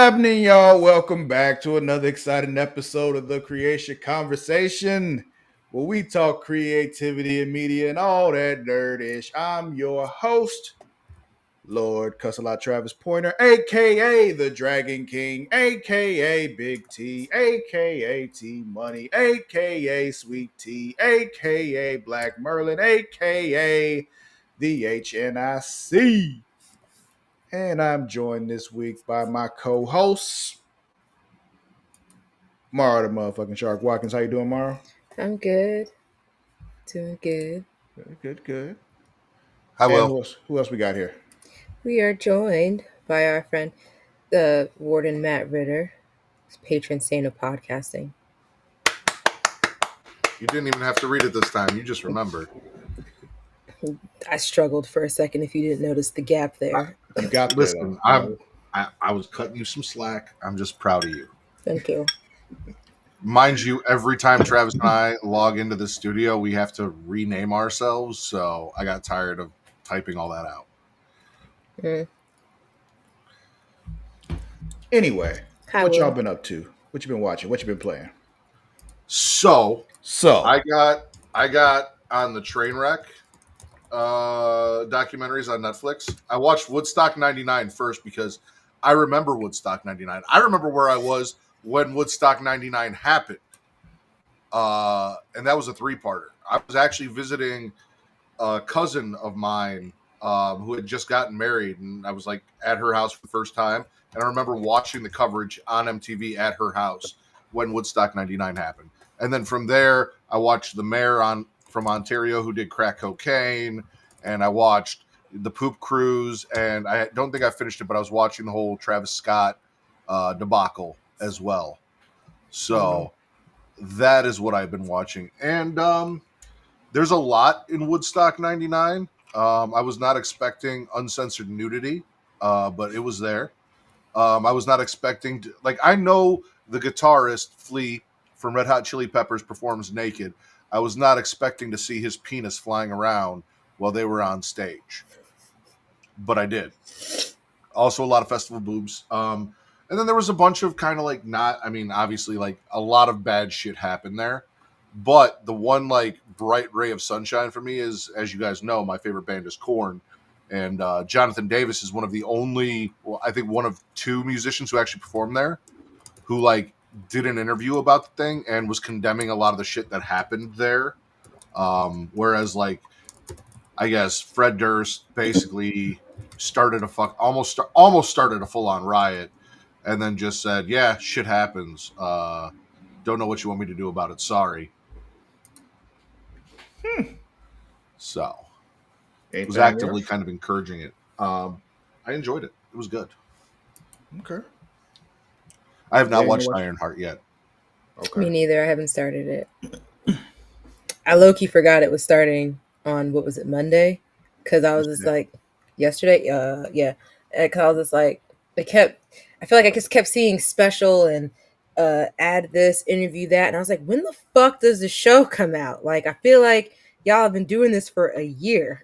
happening, y'all? Welcome back to another exciting episode of the Creatia Conversation, where we talk creativity and media and all that nerdish. I'm your host, Lord Cussalot Travis Pointer, aka the Dragon King, aka Big T, aka T Money, aka Sweet T, aka Black Merlin, aka the HNIC. And I'm joined this week by my co-hosts, Mara the motherfucking Shark Watkins. How you doing, Mara? I'm good. Doing good. Good. I And will. who else we got here? We are joined by our friend, the Warden Matt Ritter, patron saint of podcasting. You didn't even have to read it this time. You just remembered. I struggled for a second if you didn't notice the gap there. You got that. Listen, I was cutting you some slack. I'm just proud of you. Thank you. Mind you, every time Travis and I log into the studio, we have to rename ourselves. So I got tired of typing all that out. Mm. Anyway, Hi, what y'all Will. been up to? What you been watching? What you been playing? So So, I got on the train wreck documentaries on Netflix. I watched Woodstock 99 first because I remember Woodstock 99. I remember where I was when Woodstock 99 happened. And that was a three-parter. I was actually visiting a cousin of mine who had just gotten married, and I was like at her house for the first time. And I remember watching the coverage on MTV at her house when Woodstock 99 happened. And then from there, I watched the mayor from Ontario who did crack cocaine, and I watched the Poop Cruise, and I don't think I finished it, but I was watching the whole Travis Scott debacle as well. So that is what I've been watching. And there's a lot in Woodstock 99. I was not expecting uncensored nudity, but it was there. I was not expecting to, like, I know the guitarist Flea from Red Hot Chili Peppers performs naked. I was not expecting to see his penis flying around while they were on stage, but I did. Also, a lot of festival boobs. And then there was a bunch of kind of like not, I mean, obviously, like a lot of bad shit happened there. But the one like bright ray of sunshine for me is, as you guys know, my favorite band is Korn. And Jonathan Davis is one of the only, well, I think one of two musicians who actually performed there who like did an interview about the thing and was condemning a lot of the shit that happened there. Whereas like, I guess Fred Durst basically started almost started a full on riot, and then just said, "Yeah, shit happens. Don't know what you want me to do about it. Sorry." So was anything actively else? kind of encouraging it. I enjoyed it. It was good. Okay. I have not Anything to watched watch? Ironheart yet. Okay. Me neither. I haven't started it. I low-key forgot it was starting on, what was it, Monday? Because I was just like, yesterday? Yeah. Because I was just like, I feel like I just kept seeing special and add this, interview that. And I was like, when the fuck does the show come out? Like, I feel like y'all have been doing this for a year.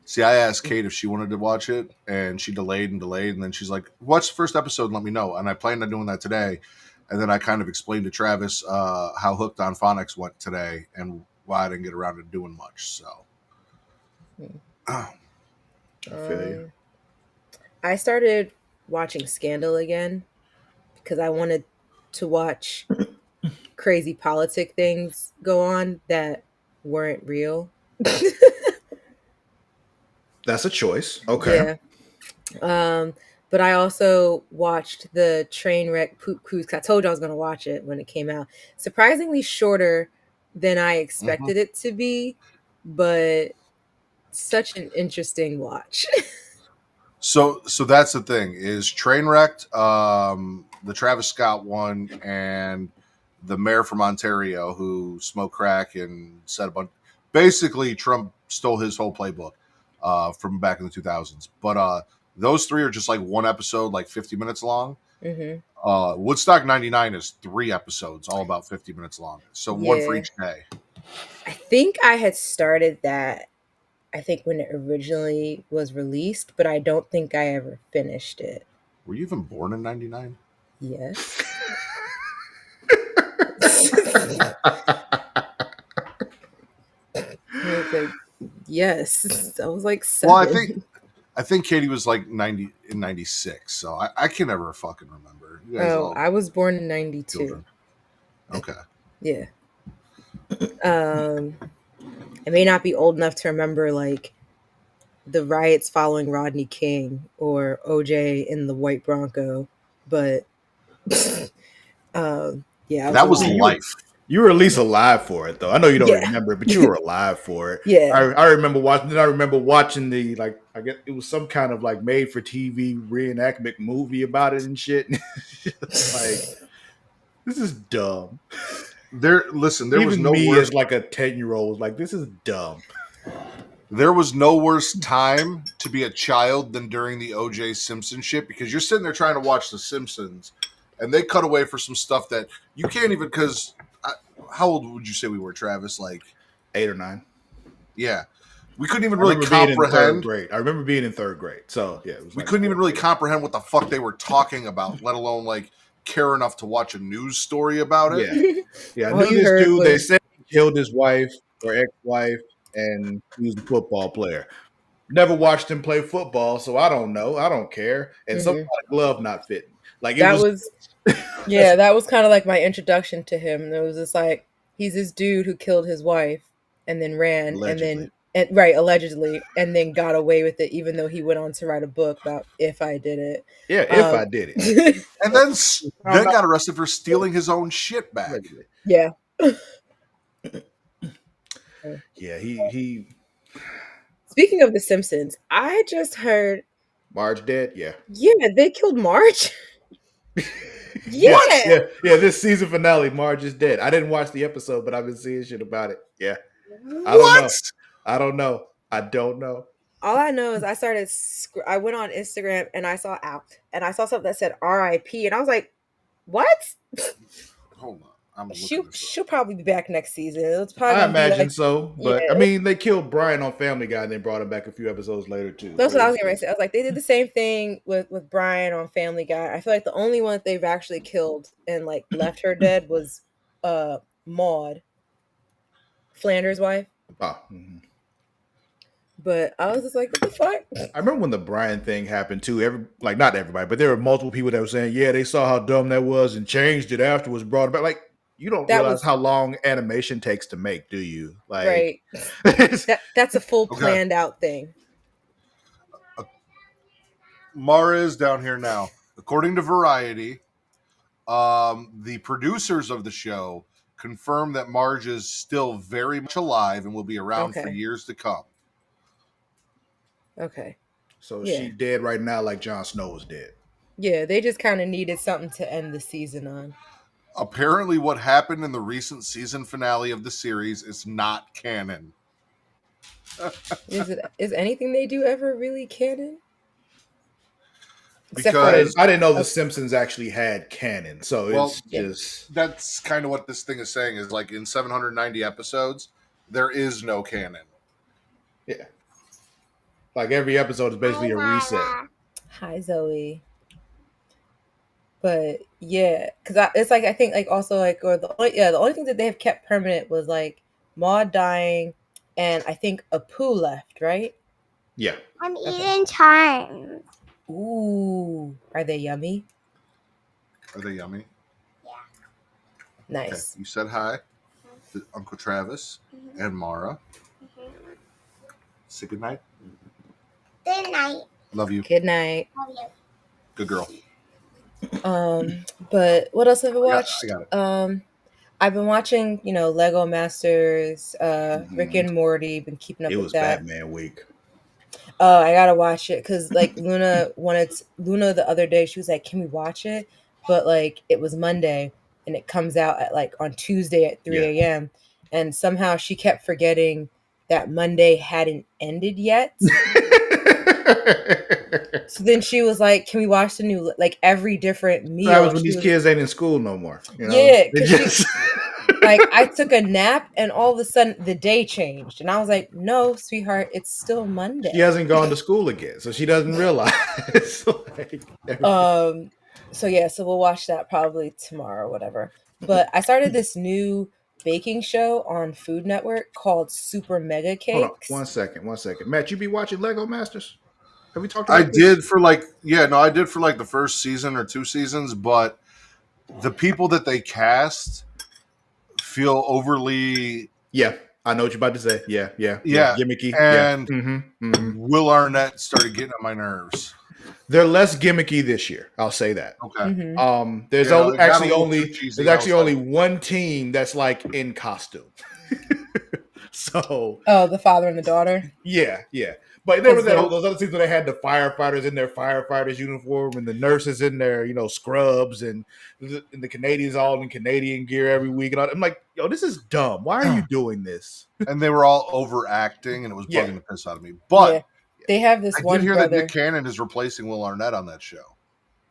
See, I asked Kate if she wanted to watch it, and she delayed, and then she's like, "Watch the first episode and let me know." And I planned on doing that today, and then I kind of explained to Travis how Hooked on Phonics went today and why I didn't get around to doing much. So, I feel you. I started watching Scandal again because I wanted to watch crazy politic things go on that weren't real. That's a choice. Okay. Yeah. But I also watched the train wreck Poop Cruise. 'Cause I told you I was going to watch it when it came out. Surprisingly shorter than I mhm. expected it to be, but such an interesting watch. so that's the thing is Trainwrecked, the Travis Scott one, and the mayor from Ontario who smoked crack and said a bunch. Basically, Trump stole his whole playbook from back in the 2000s. But those three are just like one episode, like 50 minutes long. Hmm. Woodstock 99 is 3 episodes, all about 50 minutes long. So one for Yeah. each day. I think I had started that, I think when it originally was released, but I don't think I ever finished it. Were you even born in 99? Yes. I was like, yes. I was like 7. Well, I think Katie was like 90 in 96, so I can never fucking remember. You guys all I was born in 92. children. Okay. Yeah. I may not be old enough to remember like the riots following Rodney King or OJ in the white Bronco, but yeah, That was alive. life. You were at least alive for it, though. I know you don't Yeah. remember it, but you were alive for it. Yeah. I remember watching. Then I remember watching the like. I guess it was some kind of like made for TV reenactment movie about it and shit. Like, this is dumb. There was Even no me worse. as like a 10-year-old was like, this is dumb. There was no worse time to be a child than during the O.J. Simpson shit, because you're sitting there trying to watch The Simpsons, and they cut away for some stuff that you can't even. Because how old would you say we were, Travis? Like 8 or 9. Yeah, we couldn't even I really remember being in third comprehend. grade. I remember being in 3rd grade. So yeah, it was We like couldn't even 4th really grade. comprehend what the fuck they were talking about, let alone like care enough to watch a news story about it. Yeah, yeah. I All knew you this heard dude. They was- said he killed his wife or ex-wife, and he was a football player. Never watched him play football, so I don't know. I don't care. And some kind of glove not fitting. Like it that was. was yeah, that was kind of like my introduction to him. It was just like he's this dude who killed his wife and then ran Allegedly. allegedly, and then got away with it, even though he went on to write a book about if I did it. Yeah, if I did it. And then got arrested for stealing his own shit back. Allegedly. Yeah. Yeah, he Speaking of The Simpsons, I just heard Marge dead. Yeah. they killed Marge. Yeah. This season finale, Marge is dead. I didn't watch the episode, but I've been seeing shit about it. Yeah. I don't know. All I know is I went on Instagram and I saw something that said RIP, and I was like, what? Hold on. I'm She'll probably be back next season. It's probably I gonna be imagine like, so. But yeah. I mean, they killed Brian on Family Guy and then brought him back a few episodes later too. That's what I was going to say. I was like, they did the same thing with Brian on Family Guy. I feel like the only one that they've actually killed and like left her dead was Maude, Flanders' wife. Oh, mm-hmm. But I was just like, what the fuck? I remember when the Brian thing happened too. Not everybody, but there were multiple people that were saying, yeah, they saw how dumb that was and changed it afterwards, brought it back. Like, you don't realize how long animation takes to make, do you? Like, right. That's a full planned out thing. Mara is down here now. According to Variety, the producers of the show confirmed that Marge is still very much alive and will be around for years to come. Okay. So she's dead right now like Jon Snow was dead. Yeah, they just kind of needed something to end the season on. Apparently what happened in the recent season finale of the series is not canon. Is anything they do ever really canon? Because I didn't know The Simpsons actually had canon. So it's just... That's kind of what this thing is saying, is like in 790 episodes, there is no canon. Yeah. Like every episode is basically a reset. Hi, Zoe. But yeah, because it's like I think like also like the only thing that they have kept permanent was like Maude dying, and I think Apu left, right? Yeah. I'm eating charms. Ooh, are they yummy? Are they yummy? Yeah. Nice. Okay. You said hi to Uncle Travis and Mara. Say good night. Good night. Love you. Good night. Love you. Good girl. But what else have I watched? I got it. I've been watching, Lego Masters, Rick and Morty. Been keeping up with that. It was Batman week. Oh, I gotta watch it because like Luna the other day. She was like, "Can we watch it?" But like it was Monday and it comes out at like on Tuesday at 3 a.m. And somehow she kept forgetting that Monday hadn't ended yet. So then she was like, "Can we watch the new every different meal?" That was when these kids ain't in school no more. Yeah, Like, I took a nap and all of a sudden the day changed. And I was like, no, sweetheart, it's still Monday. She hasn't gone to school again, so she doesn't realize. Like, So yeah, so we'll watch that probably tomorrow or whatever. But I started this new baking show on Food Network called Super Mega hold on, Cakes. one second. Matt, you be watching Lego Masters? Have we talked I about this? did for like the first season or 2 seasons, but the people that they cast feel overly Yeah, I know what you're about to say. Yeah, gimmicky. and Yeah. Will Arnett started getting on my nerves. They're less gimmicky this year. I'll say that. Okay. Mm-hmm. There's Yeah, it got a actually little only too cheesy. there's actually I was only like- one team that's like in costume. So Oh, the father and the daughter. yeah. But there was Because those other teams where they had the firefighters in their firefighters uniform and the nurses in their scrubs and the Canadians all in Canadian gear every week. And I'm like, yo, this is dumb. Why are you doing this? and they were all overacting, and it was Yeah. bugging the piss out of me. But yeah, they have this I one did hear brother. that Nick Cannon is replacing Will Arnett on that show. You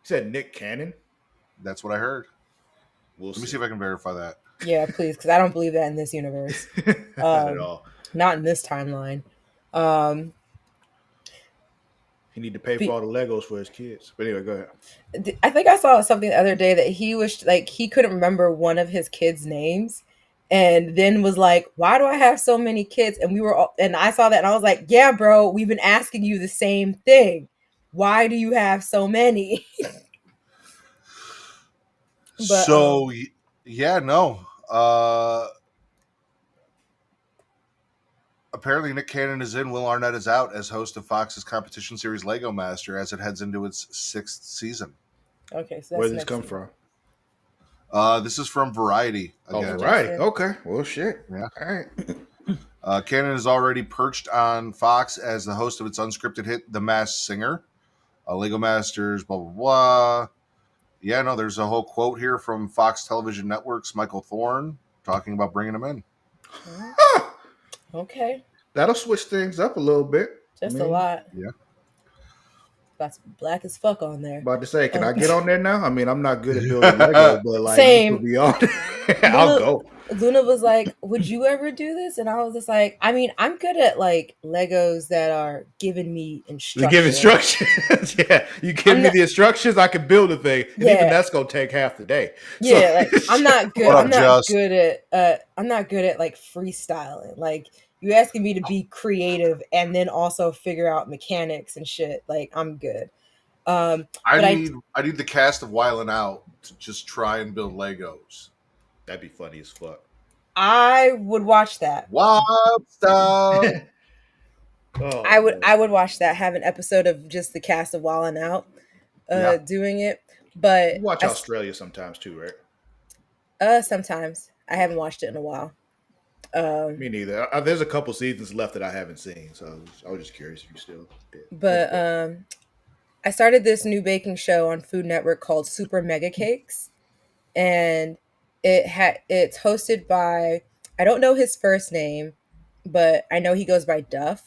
said Nick Cannon. That's what I heard. We'll Let me see if I can verify that. Yeah, please, because I don't believe that in this universe. Not at all. Not in this timeline. He need to pay for all the Legos for his kids. But anyway, go ahead. I think I saw something the other day that he was like, he couldn't remember one of his kids' names, and then was like, "Why do I have so many kids?" And we were all, and I saw that, and I was like, "Yeah, bro, we've been asking you the same thing. Why do you have so many?" But, So yeah, no. Apparently, Nick Cannon is in. Will Arnett is out as host of Fox's competition series Lego Master as it heads into its 6th season. Okay, so that's Where did this next come season. from? This is from Variety. Again. Oh, Variety. Okay. Well, shit. Yeah. All right. Cannon is already perched on Fox as the host of its unscripted hit, The Masked Singer. Lego Masters, blah, blah, blah. Yeah, no, there's a whole quote here from Fox Television Network's Michael Thorne talking about bringing him in. Okay, That'll switch things up a little bit. just a lot. Yeah. That's black as fuck on there. About to say, can I get on there now? I mean, I'm not good at building Lego, but like, Same. you could be on there. I'll go. Luna was like, "Would you ever do this?" And I was just like, "I mean, I'm good at like Legos that are giving me You instructions." give instructions. Yeah, you give me the instructions, I can build a thing, and Yeah. even that's gonna take half the day. Yeah, like I'm not good. What up, I'm not Joss? good at. I'm not good at like freestyling. Like you asking me to be creative and then also figure out mechanics and shit. Like I'm good. But I need the cast of Wildin' Out to just try and build Legos. That'd be funny as fuck. I would watch that. Wild stuff. Oh, I would. man. I would watch that. Have an episode of just the cast of Wild 'N Out, Yeah. doing it. But You watch I- Australia sometimes too, right? sometimes I haven't watched it in a while. Me neither. There's a couple seasons left that I haven't seen, so I was just curious if you still did. But I started this new baking show on Food Network called Super Mega Cakes, and it's hosted by, I don't know his first name, but I know he goes by Duff.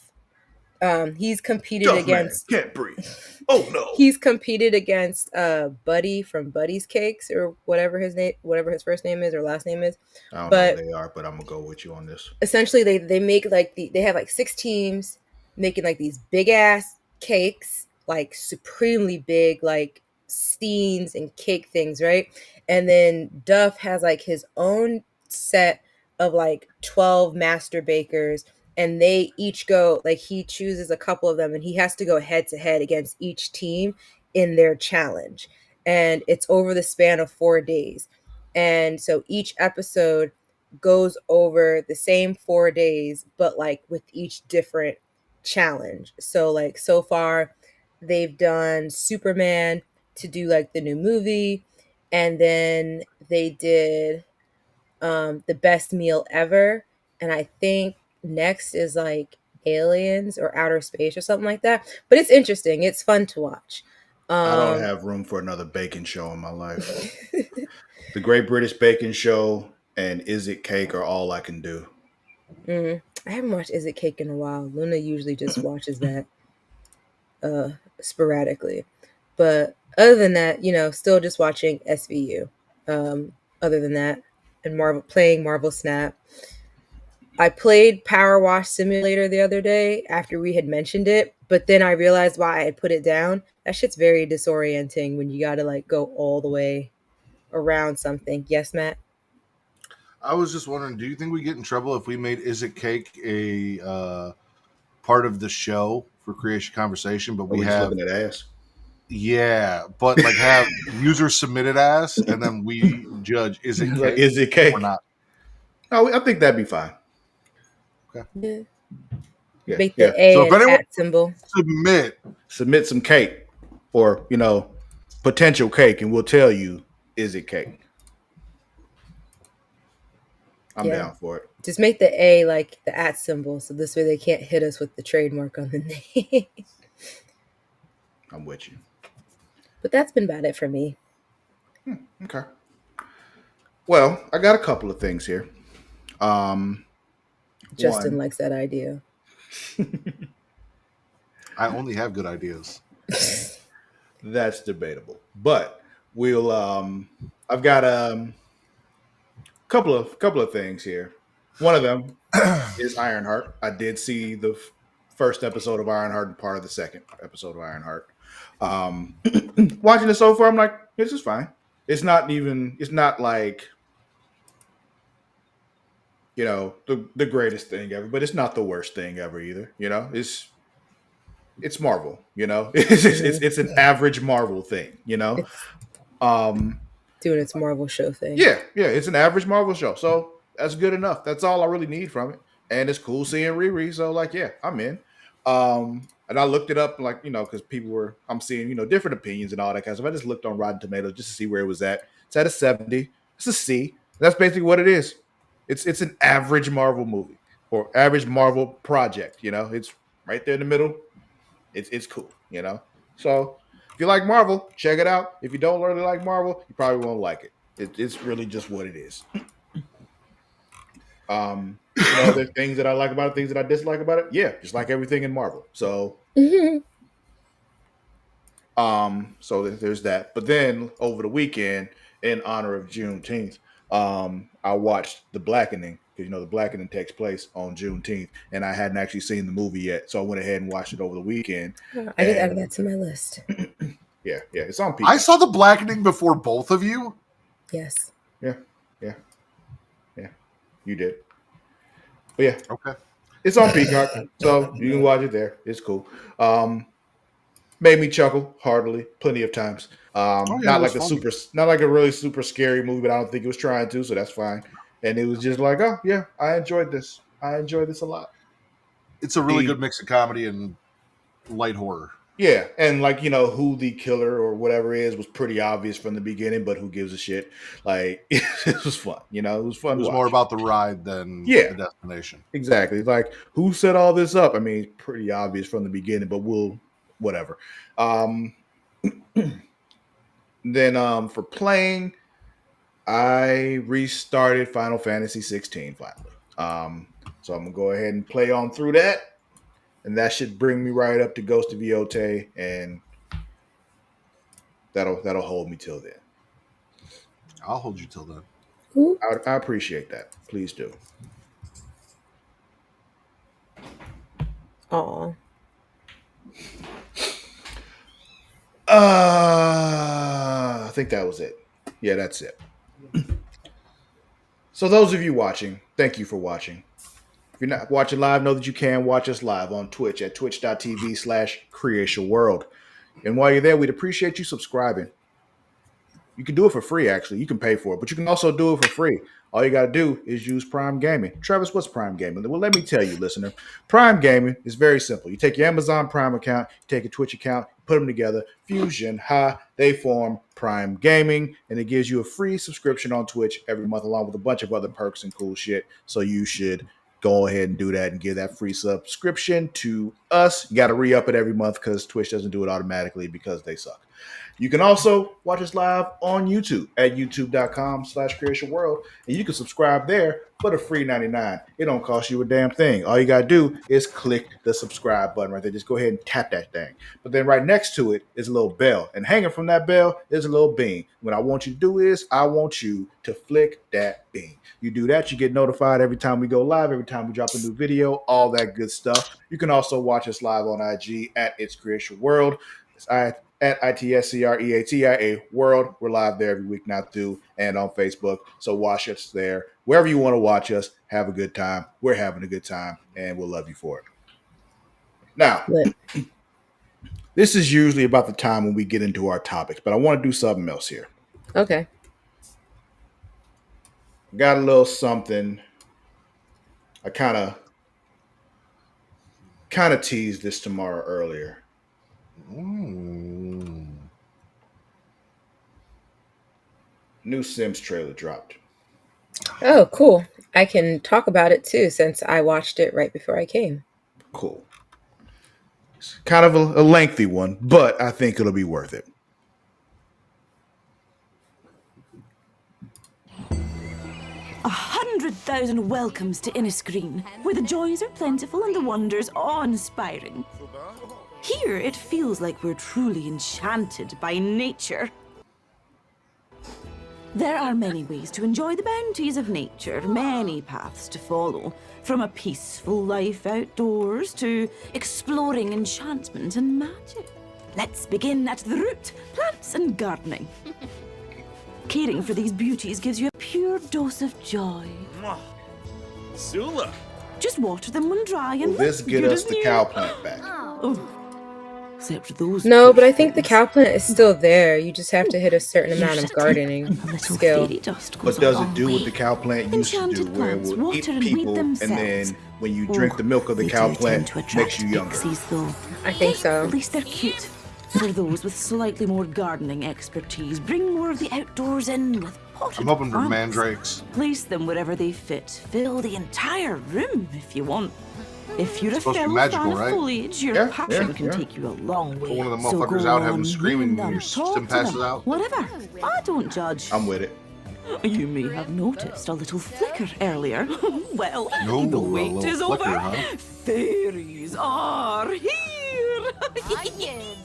He's competed Duff against man, can't breathe. Oh no. He's competed against Buddy from Buddy's Cakes or whatever his first name is or last name is. I don't but- know who they are, but I'm gonna go with you on this. Essentially, they make like they have like 6 teams making like these big ass cakes, like supremely big, like steens and cake things, right? And then Duff has like his own set of like 12 master bakers, and they each go, like he chooses a couple of them and he has to go head to head against each team in their challenge. And it's over the span of 4 days. And so each episode goes over the same 4 days, but like with each different challenge. So like so far they've done Superman to do like the new movie, and then they did the best meal ever, and I think next is like aliens or outer space or something like that. But it's interesting, it's fun to watch. I don't have room for another baking show in my life. The Great British Baking Show and Is It Cake are all I can do. I haven't watched Is It Cake in a while. Luna usually just watches that sporadically, but other than that, still just watching SVU. Other than that, and playing Marvel Snap. I played Power Wash Simulator the other day after we had mentioned it, but then I realized why I had put it down. That shit's very disorienting when you gotta like go all the way around something. Yes, Matt? I was just wondering, do you think we get in trouble if we made Is It Cake a part of the show for Creatia Conversation, but Are we we just have looking at ass? but like have user submitted ass, and then we judge is it Like, cake is it cake? or not? No, I think that'd be fine. Yeah. Yeah, Make yeah. the A So if an anyone at symbol. Submit some cake, or potential cake, and we'll tell you, is it cake? I'm Yeah. down for it. Just make the A like the at symbol, so this way they can't hit us with the trademark on the name. I'm with you. But that's been about it for me. Okay. Well, I got a couple of things here. Justin One. likes that idea. I only have good ideas. That's debatable, but we'll. I've got couple of things here. One of them is Ironheart. I did see the first episode of Ironheart and part of the second episode of Ironheart. Watching it so far, I'm like, this is fine. It's not like the greatest thing ever, but it's not the worst thing ever either. It's Marvel. It's an average Marvel thing. It's doing its Marvel show thing. Yeah, it's an average Marvel show. So that's good enough. That's all I really need from it. And it's cool seeing Riri. So like, yeah, I'm in. And I looked it up because I'm seeing, different opinions and all that kind of stuff. I just looked on Rotten Tomatoes just to see where it was at. It's at a 70. It's a C. That's basically what it is. It's an average Marvel movie or average Marvel project. It's right there in the middle. It's cool, So if you like Marvel, check it out. If you don't really like Marvel, you probably won't like it. It's really just what it is. There's things that I like about it, things that I dislike about it. Yeah, just like everything in Marvel. So, so there's that. But then over the weekend, in honor of Juneteenth, I watched The Blackening because The Blackening takes place on Juneteenth, and I hadn't actually seen the movie yet, so I went ahead and watched it over the weekend. I just added that to my list. Yeah, it's on Peacock. I saw The Blackening before both of you. Yes. Yeah. You did. But yeah, Okay. It's on Peacock, so you can watch it there. It's cool. Made me chuckle heartily plenty of times. Not like a really super scary movie, but I don't think it was trying to, so that's fine. And it was just like, oh yeah, I enjoyed this. I enjoyed this a lot. It's a really good mix of comedy and light horror. Yeah, and who the killer or whatever was pretty obvious from the beginning, but who gives a shit? Like it was fun, it was fun. It was more about the ride than the destination. Exactly. Like who set all this up? I mean, pretty obvious from the beginning, but whatever. Then for playing, I restarted Final Fantasy 16 finally. So I'm gonna go ahead and play on through that. And that should bring me right up to Ghost of Iote, and that'll hold me till then. I'll hold you till then. I appreciate that. Please do. Aw. I think that was it. Yeah, that's it. So those of you watching, thank you for watching. If you're not watching live, know that you can watch us live on Twitch at twitch.tv/Creatia World. And while you're there, we'd appreciate you subscribing. You can do it for free, actually. You can pay for it, but you can also do it for free. All you got to do is use Prime Gaming. Travis, what's Prime Gaming? Well, let me tell you, listener. Prime Gaming is very simple. You take your Amazon Prime account, you take your Twitch account, put them together, fusion, they form Prime Gaming, and it gives you a free subscription on Twitch every month, along with a bunch of other perks and cool shit. So you should go ahead and do that and give that free subscription to us, you got to re-up it every month because Twitch doesn't do it automatically because they suck. You can also watch us live on YouTube at youtube.com/Creatia World, and you can subscribe there for the free 99. It don't cost you a damn thing. All you got to do is click the subscribe button right there. Just go ahead and tap that thing. But then right next to it is a little bell, and hanging from that bell is a little bean. What I want you to do is I want you to flick that bean. You do that, you get notified every time we go live, every time we drop a new video, all that good stuff. You can also watch us live on IG at It's Creatia World. It's at ITSCREATIA World. We're live there every week now too, and on Facebook. So watch us there. Wherever you want to watch us, have a good time. We're having a good time, and we'll love you for it. Now, this is usually about the time when we get into our topics, but I want to do something else here. Okay. Got a little something. I kind of teased this tomorrow earlier. New Sims trailer dropped. Oh, cool. I can talk about it too since I watched it right before I came. Cool. It's kind of a lengthy one, but I think it'll be worth it. 100,000 welcomes to Innisgreen, where the joys are plentiful and the wonders awe-inspiring. Here, it feels like we're truly enchanted by nature. There are many ways to enjoy the bounties of nature, many paths to follow, from a peaceful life outdoors to exploring enchantment and magic. Let's begin at the root, plants and gardening. Caring for these beauties gives you a pure dose of joy. Sula. Just water them when dry and Will this get us the cow plant back? Oh. Except those. No, but I think the cow plant is still there. You just have to hit a certain amount of gardening skill. But does it do what the cow plant used to do, where it would eat people, and then when you drink the milk of the cow plant, makes you younger? I think so. At least they're cute. For those with slightly more gardening expertise, bring more of the outdoors in with potted I'm hoping for plants. mandrakes. Place them wherever they fit. Fill the entire room if you want. If you're a supposed to be fellow magical, fan of right? foliage, your passion can take you a long way. Put one of the So motherfuckers go out, have on, them screaming name when them, your talk system to passes them, out. Whatever. I don't judge. I'm with it. You may have noticed a little flicker earlier. Well, No, the a wait little is flicker, over. huh? Fairies are here.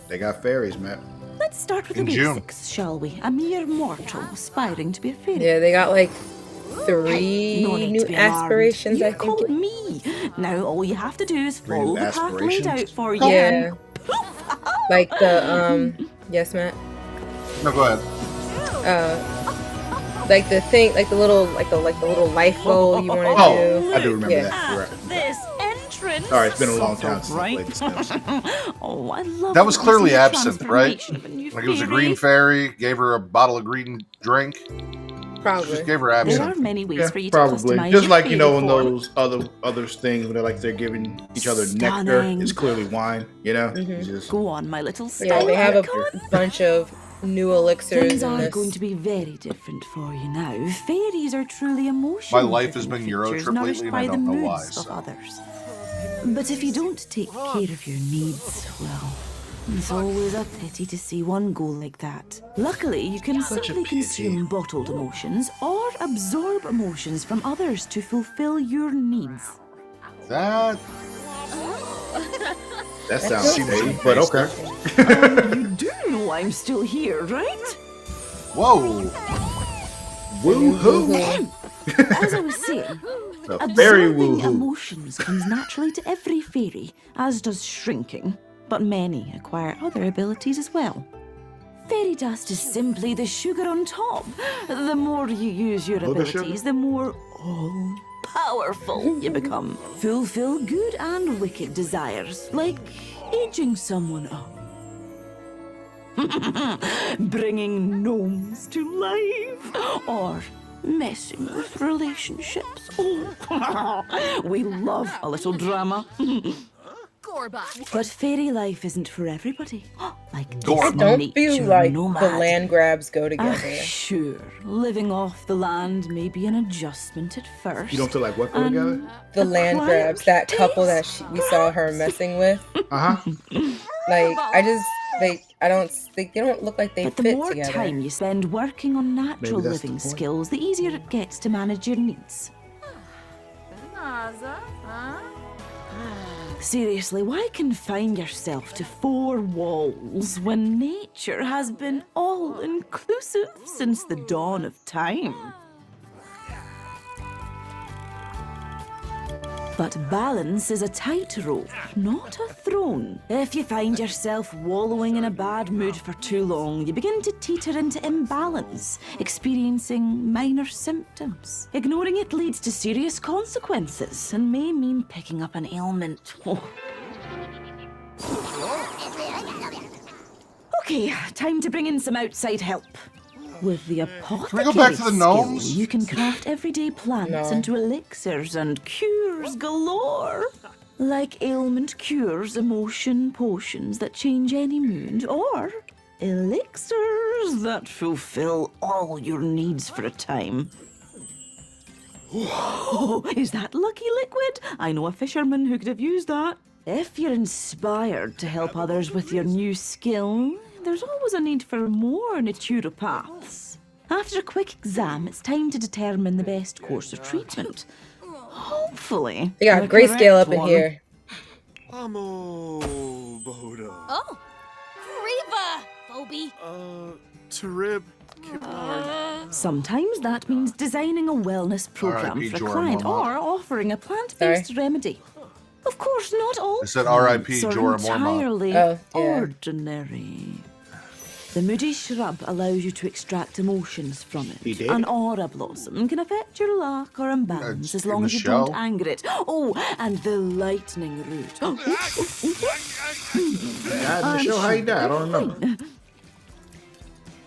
They got fairies, man. Let's start with the In June. basics, shall we? A mere mortal aspiring to be a fairy. Yeah, they got like 3 No need new to be alarmed. aspirations, You I think. called me. Now all you have to do is Three follow new the path laid aspirations? out for you. Yeah. Like the yes, Matt. No, go ahead. Like the thing, like the little life goal you want to Oh, do. I do remember Yeah. that. You're right. This entrance. All right, it's been a long time since I Right? played the Sims. Oh, I love That was clearly the absinthe, right? transformation of a new Like it was a fairy. green fairy, gave her a bottle of green drink. Probably. Just gave her There absinthe. are many ways Yeah, for you to probably. customize Just your like you know, fairy in form. those other things where they're giving each other nectar, Stunning. it's clearly wine. You know, It's just Go on, my little Yeah, style they have a icon. bunch of new elixirs Things in are this. going to be very different for you now. Fairies are truly emotional. My life has been Eurotrip lately, and I don't know why, Of so. others. But if you don't take care of your needs, well, it's always a pity to see one go like that. Luckily, you can Such a simply pity. consume bottled emotions or absorb emotions from others to fulfill your needs. That sounds seems shady, but okay. You do know I'm still here, right? whoa. Woohoo! As I was saying, The fairy absorbing woohoo. emotions comes naturally to every fairy, as does shrinking, but many acquire other abilities as well. Fairy dust is simply the sugar on top. The more you use your Sugar, sugar? abilities, the more all-powerful you become. Fulfill good and wicked desires, like aging someone up. Bringing gnomes to life, or messing with relationships. Oh, we love a little drama. But fairy life isn't for everybody. Like I Gorba. don't feel like nomad. the land grabs go Ah, together. sure. Living off the land may be an adjustment at first. You don't feel like what go together? The land quiet grabs, that couple that taste, we saw her messing with. Uh-huh. Like, they don't look like they But the fit more together. time you spend working on natural that's the living point. skills, the easier it gets to manage your needs. Seriously, why confine yourself to 4 walls when nature has been all-inclusive since the dawn of time? But balance is a tightrope, not a throne. If you find yourself wallowing in a bad mood for too long, you begin to teeter into imbalance, experiencing minor symptoms. Ignoring it leads to serious consequences and may mean picking up an ailment. Okay, time to bring in some outside help. With the apothecary go back to the skill, gnomes? you can craft everyday plants No. into elixirs and cures galore. Like ailment cures, emotion potions that change any mood, or elixirs that fulfill all your needs for a time. Whoa, is that lucky liquid? I know a fisherman who could have used that. If you're inspired to help others with your new skill, there's always a need for more naturopaths. After a quick exam, it's time to determine the best course of treatment. Hopefully, They got the grayscale up correct in one. here. Amo Boda. Oh, Riva, Phoebe. Tarib. Sometimes that means designing a wellness program R.I.P. for a Jorah client Mormont. or offering a plant-based remedy. Of course, not all I said R.I.P. plants are Jorah Mormont. entirely Oh, yeah. ordinary. The moody shrub allows you to extract emotions from He it. did? An aura blossom can affect your luck or imbalance as in long the as you shell? don't anger it. Oh, and the lightning root. Died in the show? How he died? I don't remember.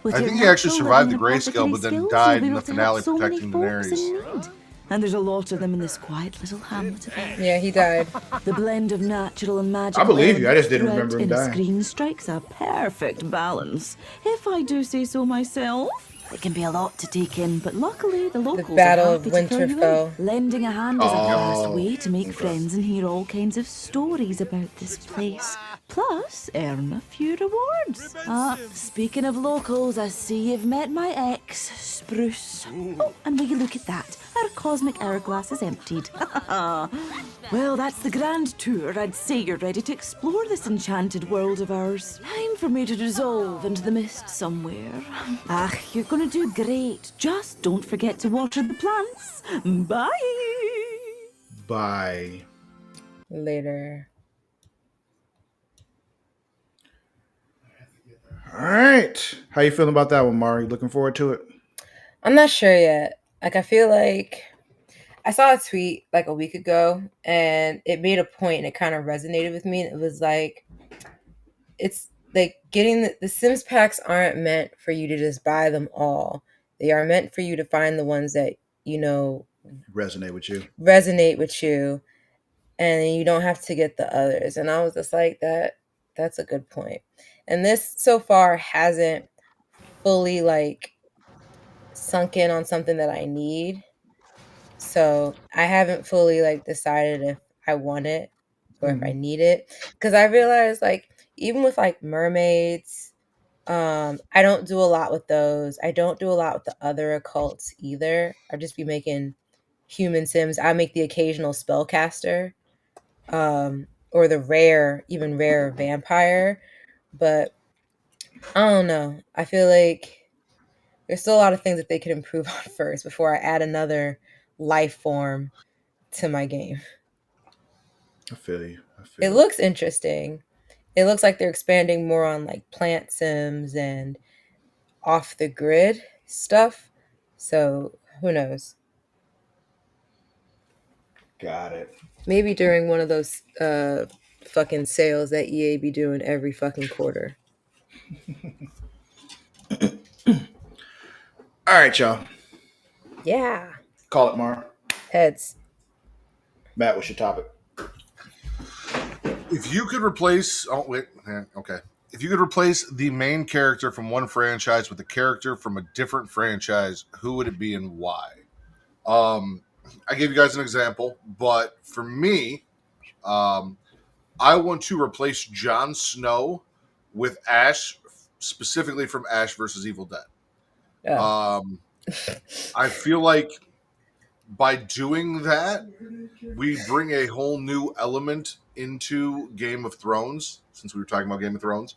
With I your think he actually natural survived living the grayscale, apothecary but then skills, died you'll be in the able to finale help so many protecting folks in Daenerys. need. And there's a lot of them in this quiet little hamlet of ours. Yeah, he died. The blend of natural and magical I believe you, I just didn't elements remember him throughout dying. Screen strikes a perfect balance. If I do say so myself. It can be a lot to take in, but luckily the locals Battle are of happy to throw you in. Winterfell. Lending a hand is a fast Oh, way to make friends and hear all kinds of stories about this place. Plus, earn a few rewards. Speaking of locals, I see you've met my ex, Spruce. Oh, and will you look at that? Our cosmic hourglass is emptied. Well, that's the grand tour. I'd say you're ready to explore this enchanted world of ours. Time for me to dissolve into the mist somewhere. You're gonna do great. Just don't forget to water the plants. Bye! Bye. Later. All right. How you feeling about that one, Mari? Looking forward to it? I'm not sure yet. Like, I feel like I saw a tweet like a week ago and it made a point and it kind of resonated with me. And it was like, it's like getting the Sims packs aren't meant for you to just buy them all. They are meant for you to find the ones that, Resonate with you. And then you don't have to get the others. And I was just like, that's a good point. And this so far hasn't fully like sunk in on something that I need. So I haven't fully like decided if I want it or if I need it. Because I realized like even with like mermaids, I don't do a lot with those. I don't do a lot with the other occults either. I'll just be making human Sims. I make the occasional spellcaster. Or the even rarer vampire. But I don't know. I feel like there's still a lot of things that they could improve on first before I add another life form to my game. I feel you. It looks interesting. It looks like they're expanding more on like plant sims and off the grid stuff. So who knows? Got it. Maybe during one of those fucking sales that EA be doing every fucking quarter. All right, y'all. Yeah. Call it, Mar. Heads. Matt, what's your topic? If you could replace, if you could replace the main character from one franchise with a character from a different franchise, who would it be and why? I gave you guys an example, but for me, I want to replace Jon Snow with Ash, specifically from Ash versus Evil Dead. Oh. I feel like by doing that, we bring a whole new element into Game of Thrones, since we were talking about Game of Thrones.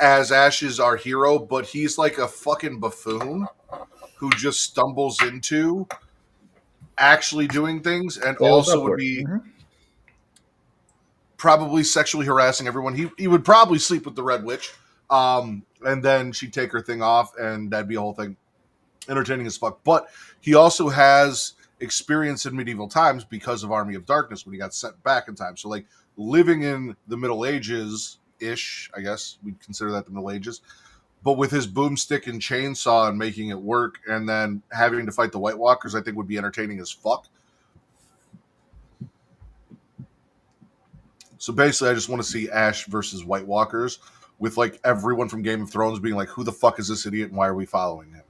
As Ash is our hero, but he's like a fucking buffoon who just stumbles into actually doing things, and also would be probably sexually harassing everyone. He would probably sleep with the Red Witch, and then she'd take her thing off, and that'd be a whole thing. Entertaining as fuck. But he also has experience in medieval times because of Army of Darkness when he got sent back in time. So like living in the Middle Ages ish, I guess we'd consider that the Middle Ages, but with his boomstick and chainsaw and making it work, and then having to fight the White Walkers, I think would be entertaining as fuck. So basically, I just want to see Ash versus White Walkers with like everyone from Game of Thrones being like, who the fuck is this idiot and why are we following him?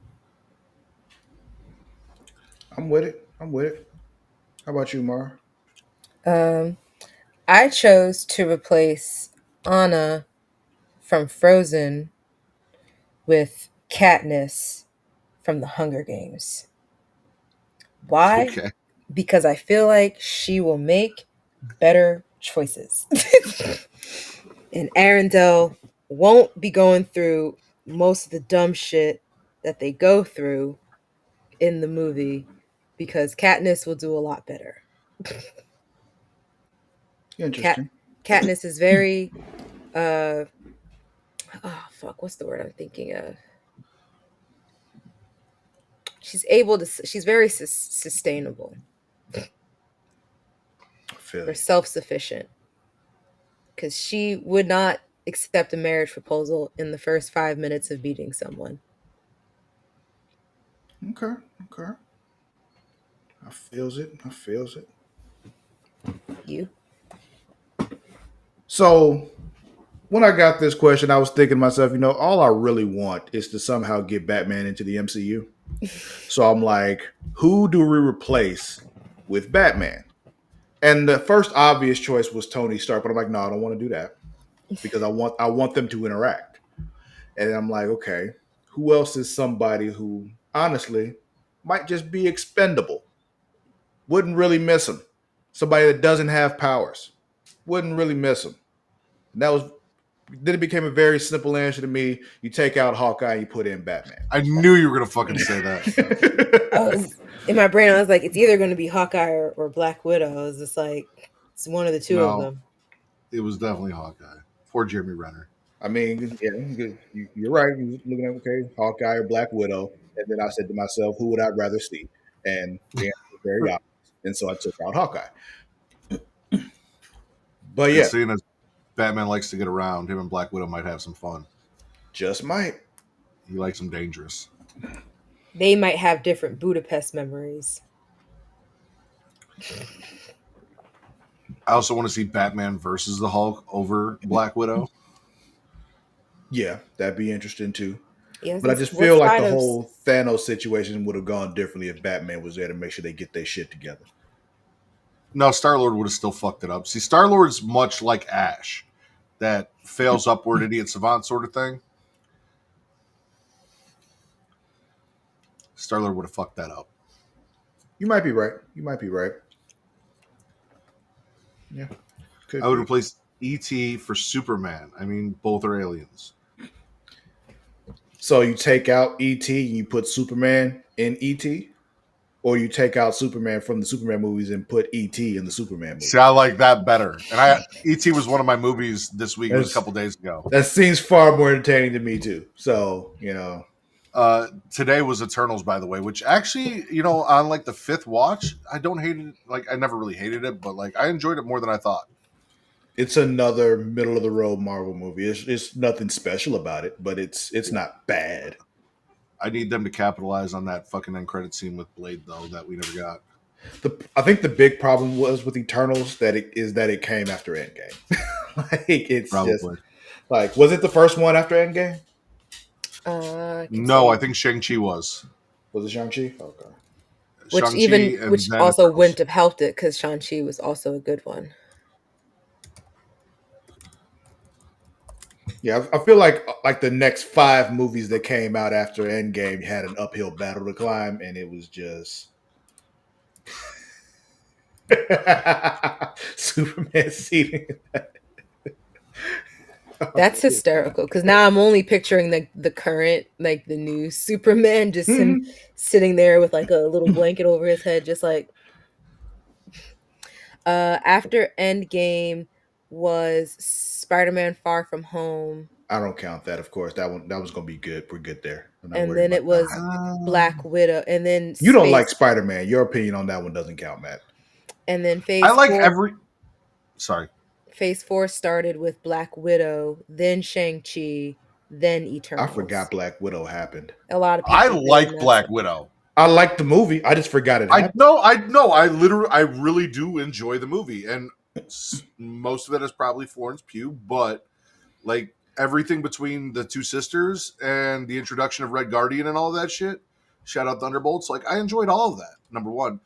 I'm with it. How about you, Mara? I chose to replace Anna from Frozen with Katniss from the Hunger Games. Why? Okay. Because I feel like she will make better choices. And Arendelle won't be going through most of the dumb shit that they go through in the movie because Katniss will do a lot better. Interesting. Katniss is very what's the word I'm thinking of? She's very sustainable. Or self-sufficient. Because she would not accept a marriage proposal in the first 5 minutes of meeting someone. Okay. I feels it. You? So when I got this question, I was thinking to myself, all I really want is to somehow get Batman into the MCU. So I'm like, who do we replace with Batman? And the first obvious choice was Tony Stark, but I'm like, no, I don't want to do that because I want them to interact. And I'm like, okay, who else is somebody who honestly might just be expendable? Wouldn't really miss him. Somebody that doesn't have powers. Wouldn't really miss him. And then it became a very simple answer to me. You take out Hawkeye and you put in Batman. I knew you were going to fucking say that. In my brain, I was like, it's either going to be Hawkeye or Black Widow. It's just like, it's one of the two of them. It was definitely Hawkeye. Poor Jeremy Renner. I mean, yeah, you're right. You're looking at, okay, Hawkeye or Black Widow. And then I said to myself, who would I rather see? And the answer was very obvious. And so I took out Hawkeye. But yeah. Seeing as Batman likes to get around, him and Black Widow might have some fun. Just might. He likes them dangerous. They might have different Budapest memories. I also want to see Batman versus the Hulk over Black Widow. Yeah, that'd be interesting too. Yeah, but I just feel like the whole Thanos situation would have gone differently if Batman was there to make sure they get their shit together. No, Star-Lord would have still fucked it up. See, Star-Lord's much like Ash. That fails upward idiot savant sort of thing. Star-Lord would have fucked that up. You might be right. Yeah. I would replace E.T. for Superman. I mean, both are aliens. So you take out E.T. and you put Superman in E.T.? Or you take out Superman from the Superman movies and put E.T. in the Superman movie? See, I like that better. And E.T. was one of my movies this week. It was a couple days ago. That seems far more entertaining to me, too. So, today was Eternals, by the way, which actually, on like the fifth watch, I don't hate it. Like, I never really hated it, but like I enjoyed it more than I thought. It's another middle of the road Marvel movie. It's nothing special about it, but it's not bad. I need them to capitalize on that fucking end credit scene with Blade, though, that we never got. I think the big problem was with Eternals that it came after Endgame. Like it's just Probably. like, was it the first one after Endgame? I can No, I see. think Shang-Chi was. Was it Shang-Chi? Okay. Shang-Chi and Which then also Eternals. wouldn't have helped it because Shang-Chi was also a good one. Yeah, I feel like the next 5 movies that came out after Endgame had an uphill battle to climb, and it was just Superman seating. That's hysterical because now I'm only picturing the current, like the new Superman, just him sitting there with like a little blanket over his head, just like. After Endgame was Spider-Man: Far From Home, I don't count that, of course. That was gonna be good. We're good there. I'm not and worried then about it that. was Black Widow, and then You don't like Spider-Man. Your opinion on that one doesn't count, Matt. and then I like every. Sorry. Phase 4 started with Black Widow, then Shang-Chi, then I Eternals. forgot Black Widow happened. A lot of people I did, like and Black that's- Widow. I liked the movie. I just forgot it I happened. know. I really do enjoy the movie, and most of it is probably Florence Pugh, but like everything between the two sisters and the introduction of Red Guardian and all that shit. Shout out Thunderbolts. Like I enjoyed all of that. Number one,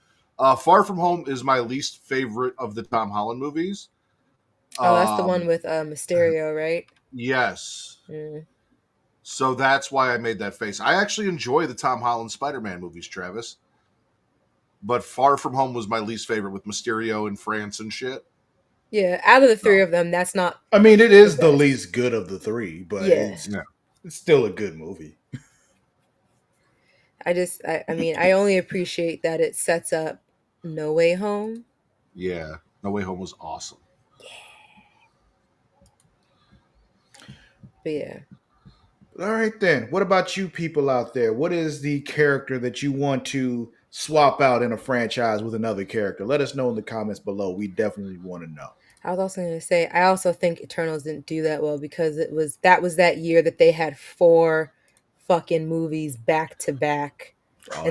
Far From Home is my least favorite of the Tom Holland movies. Oh, that's the one with Mysterio, right? Yes. Mm. So that's why I made that face. I actually enjoy the Tom Holland Spider-Man movies, Travis. But Far From Home was my least favorite with Mysterio in France and shit. Yeah, out of the 3 of them, that's not. I mean, it is the best. least good of the 3, but Yeah. it's still a good movie. I mean, I only appreciate that it sets up No Way Home. Yeah. No Way Home was awesome. But yeah. All right, then. What about you people out there? What is the character that you want to swap out in a franchise with another character? Let us know in the comments below. We definitely want to know. I was also going to say, I also think Eternals didn't do that well because that was that year that they had 4 fucking movies back to back.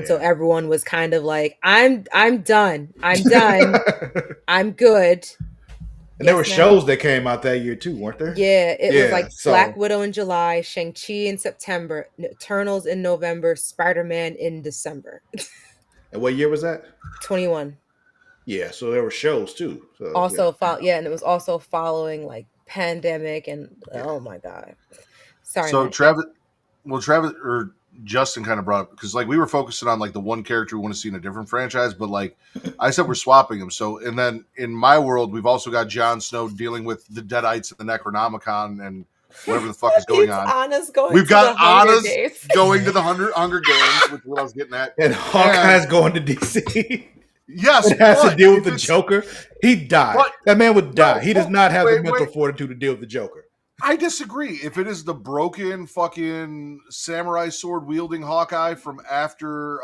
So everyone was kind of like, I'm done. I'm done. I'm good. And there were shows that came out that year too, weren't there? Yeah, it was like Black Widow in July, Shang-Chi in September, Eternals in November, Spider-Man in December. And what year was that? 21. Yeah, so there were shows too. So, also, and it was also following like pandemic and oh my god. Sorry. So Matt. Travis or Justin kind of brought up because like we were focusing on like the one character we want to see in a different franchise, but like I said, we're swapping them. So and then in my world, we've also got Jon Snow dealing with the Deadites and the Necronomicon and whatever the fuck is going on. We've got Anna's going to the Hunger Games, which is what I was getting at, and Hawkeye's going to DC. Yes, it has to deal with the Joker. He'd die. That man would die. He does not have the mental fortitude to deal with the Joker. I disagree. If it is the broken fucking samurai sword wielding Hawkeye from after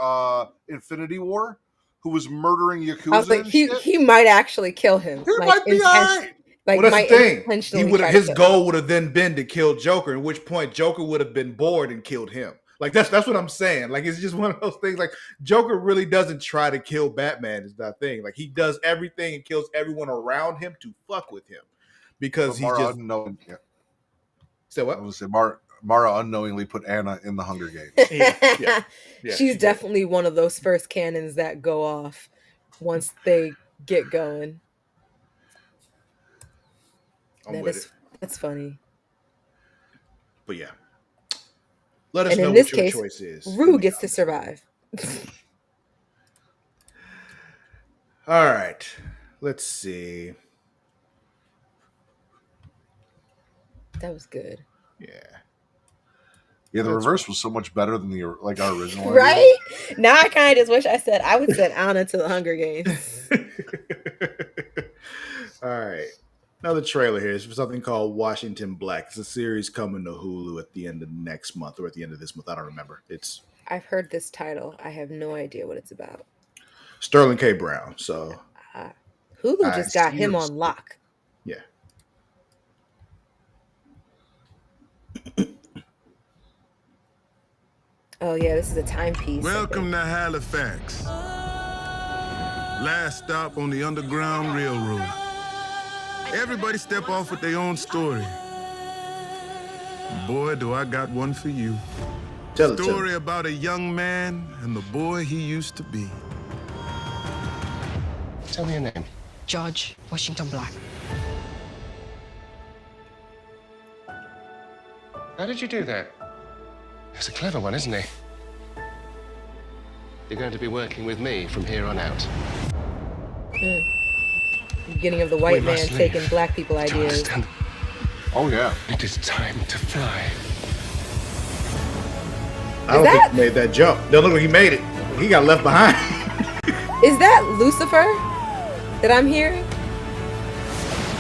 Infinity War, who was murdering Yakuza, I was like, he might actually kill him. He might be alright. Like, well, that's the thing. His goal would have then been to kill Joker. At which point, Joker would have been bored and killed him. Like that's what I'm saying. Like it's just one of those things. Like Joker really doesn't try to kill Batman. Is that thing? Like he does everything and kills everyone around him to fuck with him because he's just. So what? I was say Mara unknowingly put Anna in the Hunger Games. Yeah, she's definitely one of those first cannons that go off once they get going. That's funny. But yeah, let us know what your choice is. Rue gets to survive. All right, let's see. That was good. Yeah. Yeah, the reverse was so much better than our original one. Right? Now I kind of just wish I would send Anna to the Hunger Games. All right. Another trailer here is for something called Washington Black. It's a series coming to Hulu at the end of next month or at the end of this month. I don't remember. I've heard this title. I have no idea what it's about. Sterling K. Brown. So Hulu just got him on lock. Yeah. Oh yeah, this is a timepiece. Welcome to Halifax. Last stop on the Underground Railroad. Everybody step off with their own story. Boy, do I got one for you. Tell it to Story me. about a young man and the boy he used to be. Tell me your name. George Washington Black. How did you do that? He's a clever one, isn't he? You're going to be working with me from here on out. Beginning of the white We man must leave. taking black people Do you ideas. understand? Oh yeah. It is time to fly. I don't think he made that jump. No, look, he made it. He got left behind. Is that Lucifer that I'm hearing?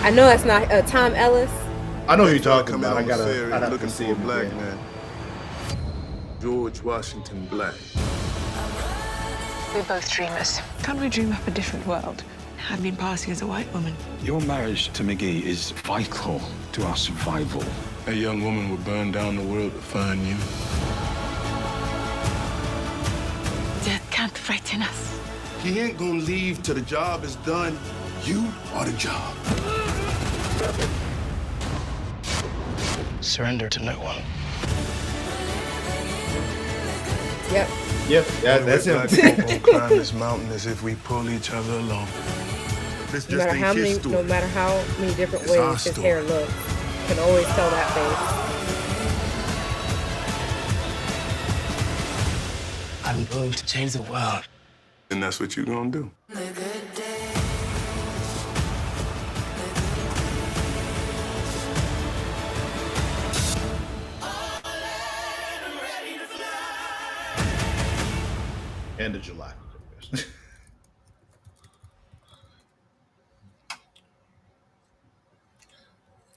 I know that's not Tom Ellis. I know who you're talking Coming about. I on gotta. ferry I'd have looking to see for a him black again. man. George Washington Black. We're both dreamers. Can't we dream up a different world? I've been passing as a white woman. Your marriage to McGee is vital to our survival. A young woman would burn down the world to find you. Death can't frighten us. He ain't gonna leave till the job is done. You are the job. Surrender to no one. Yep. Yep, that's him. Black folk won't climb this mountain as if we pull each other along. This No just matter ain't how his many, story. no matter how many different It's our ways his story. hair looks, can always tell that face. I'm going to change the world. And that's what you're gonna do. End of July.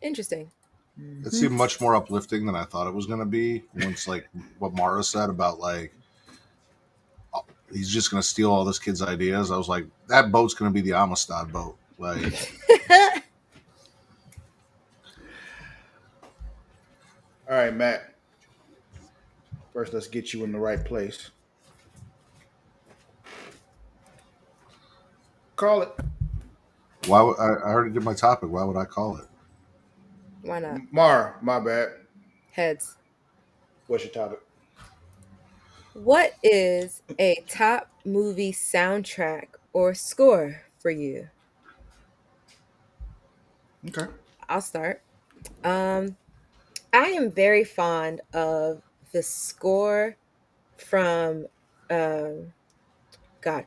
Interesting. It seemed much more uplifting than I thought it was going to be. Once, like, what Mara said about, like, oh, he's just going to steal all this kid's ideas. I was like, that boat's going to be the Amistad boat. Like, All right, Matt. First, let's get you in the right place. Call it. why would I already did my topic. Why would I call it? Why not? Mar, my bad. Heads. What's your topic? What is a top movie soundtrack or score for you? Okay. I'll start. I am very fond of the score from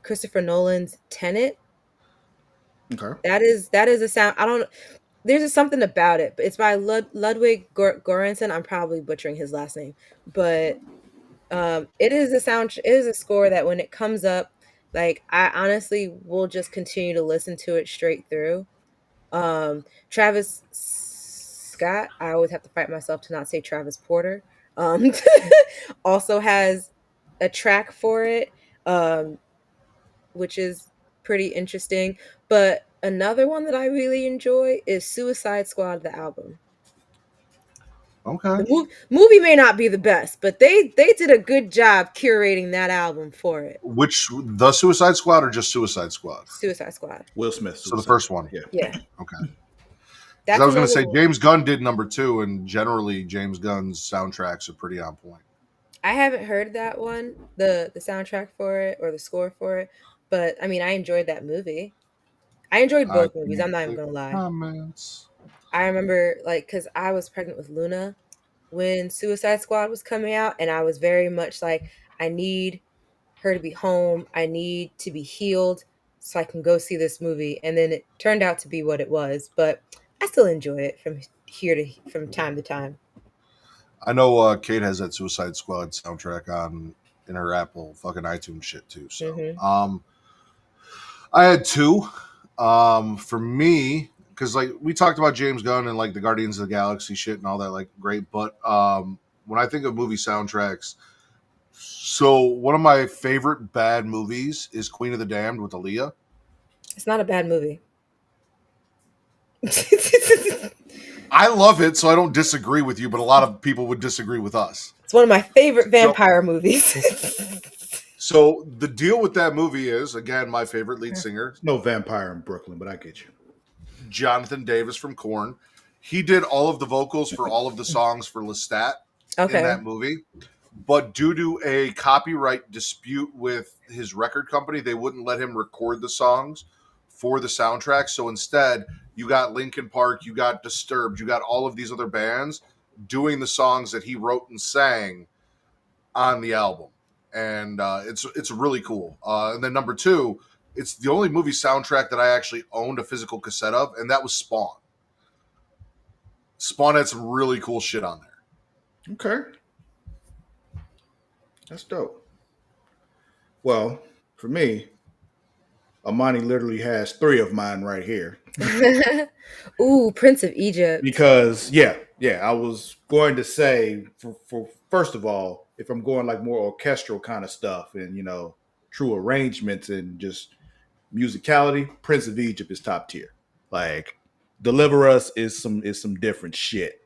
Christopher Nolan's Tenet. Okay. That is a sound. I don't. There's just something about it, but it's by Ludwig Göransson. I'm probably butchering his last name, but it is a sound. It is a score that when it comes up, like I honestly will just continue to listen to it straight through. Travis Scott. I always have to fight myself to not say Travis Porter. Also has a track for it, which is pretty interesting. But another one that I really enjoy is Suicide Squad, the album. Okay. The movie may not be the best, but they did a good job curating that album for it. Which, the Suicide Squad or just Suicide Squad? Suicide Squad. Will Smith. So the first one. Yeah. Yeah. Okay. That's I was going to say, another one. James Gunn did number 2, and generally James Gunn's soundtracks are pretty on point. I haven't heard that one, the soundtrack for it or the score for it, but I mean, I enjoyed that movie. I enjoyed both movies. I'm not even gonna lie. Comments. I remember, like, because I was pregnant with Luna when Suicide Squad was coming out, and I was very much like, I need her to be home. I need to be healed so I can go see this movie. And then it turned out to be what it was, but I still enjoy it from time to time. I know Kate has that Suicide Squad soundtrack on in her Apple fucking iTunes shit too. So, I had 2. For me, because like we talked about James Gunn and like the Guardians of the Galaxy shit and all that, like great. But when I think of movie soundtracks, so one of my favorite bad movies is Queen of the Damned with Aaliyah. It's not a bad movie. I love it, so I don't disagree with you, but a lot of people would disagree with us. It's one of my favorite vampire movies. So the deal with that movie is, again, my favorite lead singer, No vampire in Brooklyn, but I get you. Jonathan Davis from Korn. He did all of the vocals for all of the songs for Lestat in that movie. But due to a copyright dispute with his record company, they wouldn't let him record the songs for the soundtrack. So instead, you got Linkin Park, you got Disturbed, you got all of these other bands doing the songs that he wrote and sang on the album. And it's really cool. And then number two, it's the only movie soundtrack that I actually owned a physical cassette of, and that was Spawn. Spawn had some really cool shit on there. Okay. That's dope. Well, for me, Amani literally has 3 of mine right here. Ooh, Prince of Egypt. Because, I was going to say, for first of all, if I'm going like more orchestral kind of stuff and, true arrangements and just musicality, Prince of Egypt is top tier. Like, Deliver Us is some different shit.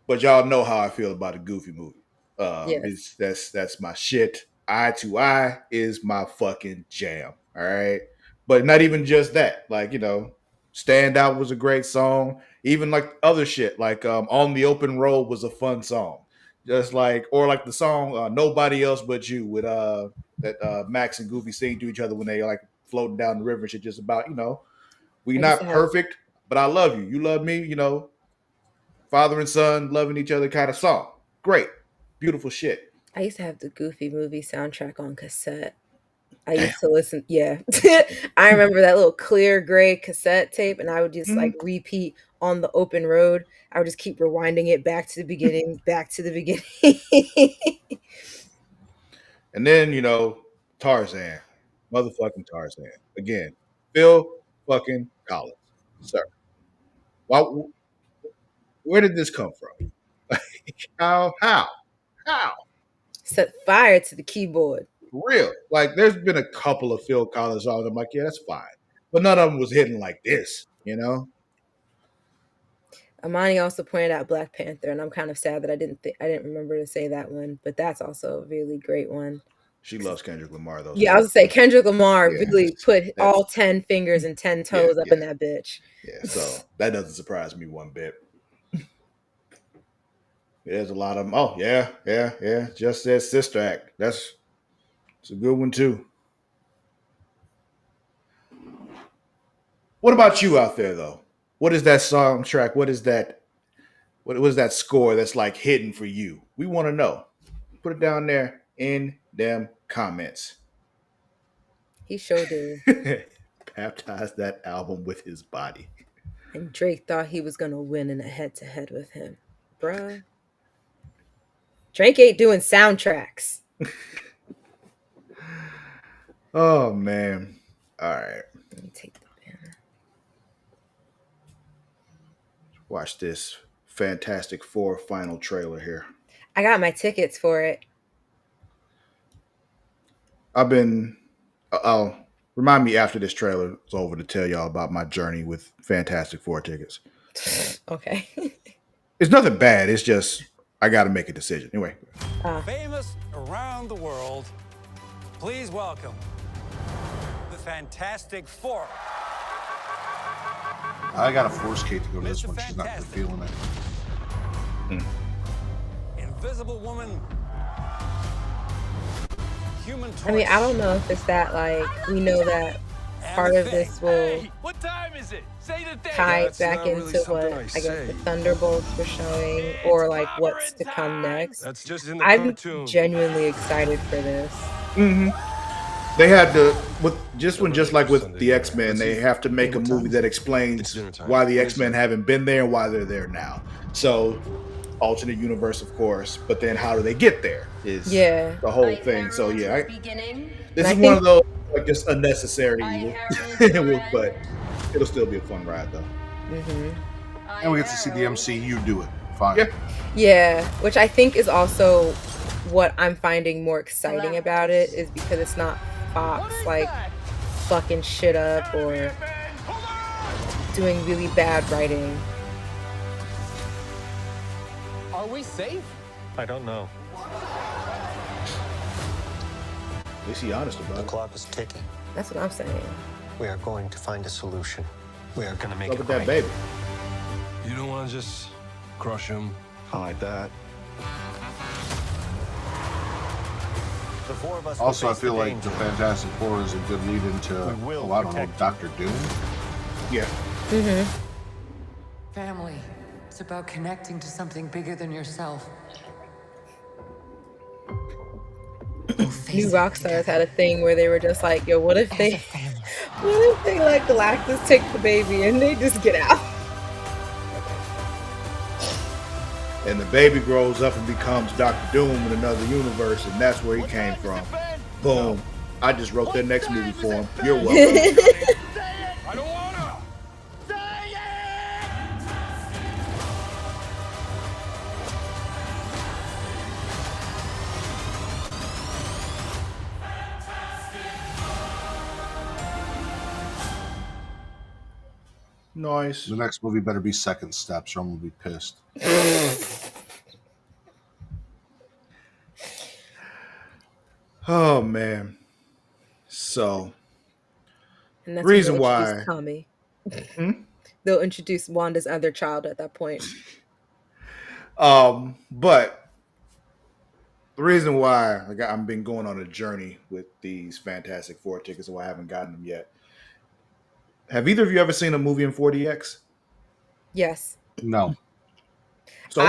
But y'all know how I feel about a Goofy movie. Yes. That's my shit. Eye to Eye is my fucking jam. All right. But not even just that. Like, Stand Out was a great song. Even like other shit, like On the Open Road was a fun song. Just like, or like the song Nobody Else But You with that Max and Goofy sing to each other when they like floating down the river and shit, just about, we not perfect, but I love you. You love me, father and son loving each other kind of song. Great. Beautiful shit. I used to have the Goofy movie soundtrack on cassette. I used to listen. Yeah. I remember that little clear gray cassette tape, and I would just like repeat On the Open Road. I would just keep rewinding it back to the beginning, back to the beginning. And then, Tarzan. Motherfucking Tarzan. Again, Phil fucking Collins. Sir. Where did this come from? How? Set fire to the keyboard. For real. Like, there's been a couple of Phil Collins songs. I'm like, yeah, that's fine. But none of them was hitting like this, Amani also pointed out Black Panther, and I'm kind of sad that I didn't remember to say that one, but that's also a really great one. She loves Kendrick Lamar, though. Yeah, I was going to say, Kendrick Lamar really put all 10 fingers and 10 toes up in that bitch. Yeah, so that doesn't surprise me one bit. There's a lot of them. Oh, yeah. Just says Sister Act. It's a good one, too. What about you out there, though? What is that soundtrack? What is that score that's like hidden for you? We want to know. Put it down there in them comments. He sure did. Baptized that album with his body. And Drake thought he was going to win in a head-to-head with him. Bruh. Drake ain't doing soundtracks. Oh, man. All right. Let me take the banner. Watch this Fantastic Four final trailer here. I got my tickets for it. I'll remind me after this trailer is over to tell y'all about my journey with Fantastic Four tickets. Okay. It's nothing bad. It's just, I got to make a decision. Anyway. Famous around the world, please welcome the Fantastic Four. I got to force Kate to go to this one. She's not feeling it. Invisible Woman. Human Torch. I mean, I don't know if it's that, like, we know that part of this will what time is it? Say the day. tie back into what I guess the Thunderbolts were showing, or like what's to come next. That's just in the I'm cartoon. genuinely excited for this. They had to, just like with the X-Men, they have to make a movie that explains why the X-Men haven't been there and why they're there now. So, alternate universe, of course, but then how do they get there is the whole thing. So yeah, this is one of those like just unnecessary evil, but it'll still be a fun ride though. And we get to see the MCU do it. Fine. Yeah, which I think is also what I'm finding more exciting about it, is because it's not Fox like fucking shit up or doing really bad writing. Are we safe? I don't know. At least he honest about The it. clock is ticking. That's what I'm saying. We are going to find a solution. We are going to make Look it at that right. baby. You don't want to just crush him? I like that. The four of us Also, I will face feel the like danger. the Fantastic Four is a good lead into, We will I don't know, protect you. Doctor Doom. Yeah. Mm-hmm. Family. It's about connecting to something bigger than yourself. New Rockstars had a thing where they were just like, yo, what if they let Galactus take the baby and they just get out? And the baby grows up and becomes Doctor Doom in another universe, and that's where he came from. Boom. I just wrote the next movie for him. You're welcome. I don't wanna. Nice. The next movie better be Second Steps, or I'm gonna be pissed. Oh man. So And that's reason when they'll why. introduce Tommy. Hmm? They'll introduce Wanda's other child at that point. But the reason why I've been going on a journey with these Fantastic Four tickets, and why I haven't gotten them yet. Have either of you ever seen a movie in 4DX? Yes. No. So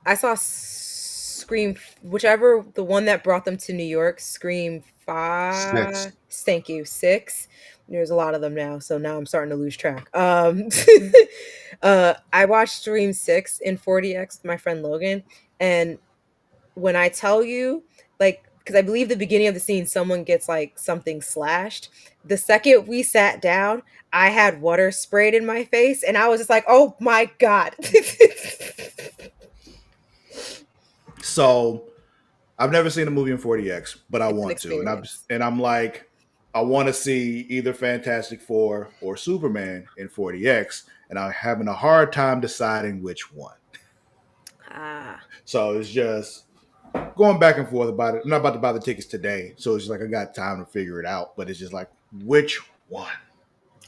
I saw Scream, whichever the one that brought them to New York, Scream 5. 6. Thank you, 6. There's a lot of them now, so now I'm starting to lose track. I watched Scream 6 in 4DX with my friend Logan, and when I tell you, like, because I believe the beginning of the scene, someone gets like something slashed. The second we sat down, I had water sprayed in my face, and I was just like, "Oh my god!" So I've never seen a movie in 4DX, but I It's an want to, experience. and I'm like, I want to see either Fantastic Four or Superman in 4DX, and I'm having a hard time deciding which one. So it's just going back and forth about it. I'm not about to buy the tickets today, so it's just like I got time to figure it out. But it's just like, which one?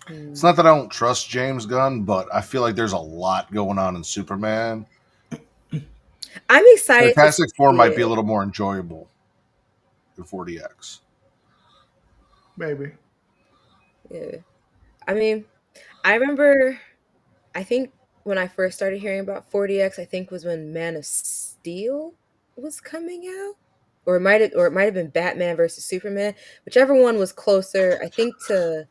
It's not that I don't trust James Gunn, but I feel like there's a lot going on in Superman. I'm excited. Fantastic Four might be a little more enjoyable than 4DX. Maybe. Yeah. I mean, I remember, I think when I first started hearing about 4DX, I think was when Man of Steel was coming out. Or it might have been Batman versus Superman. Whichever one was closer, I think, to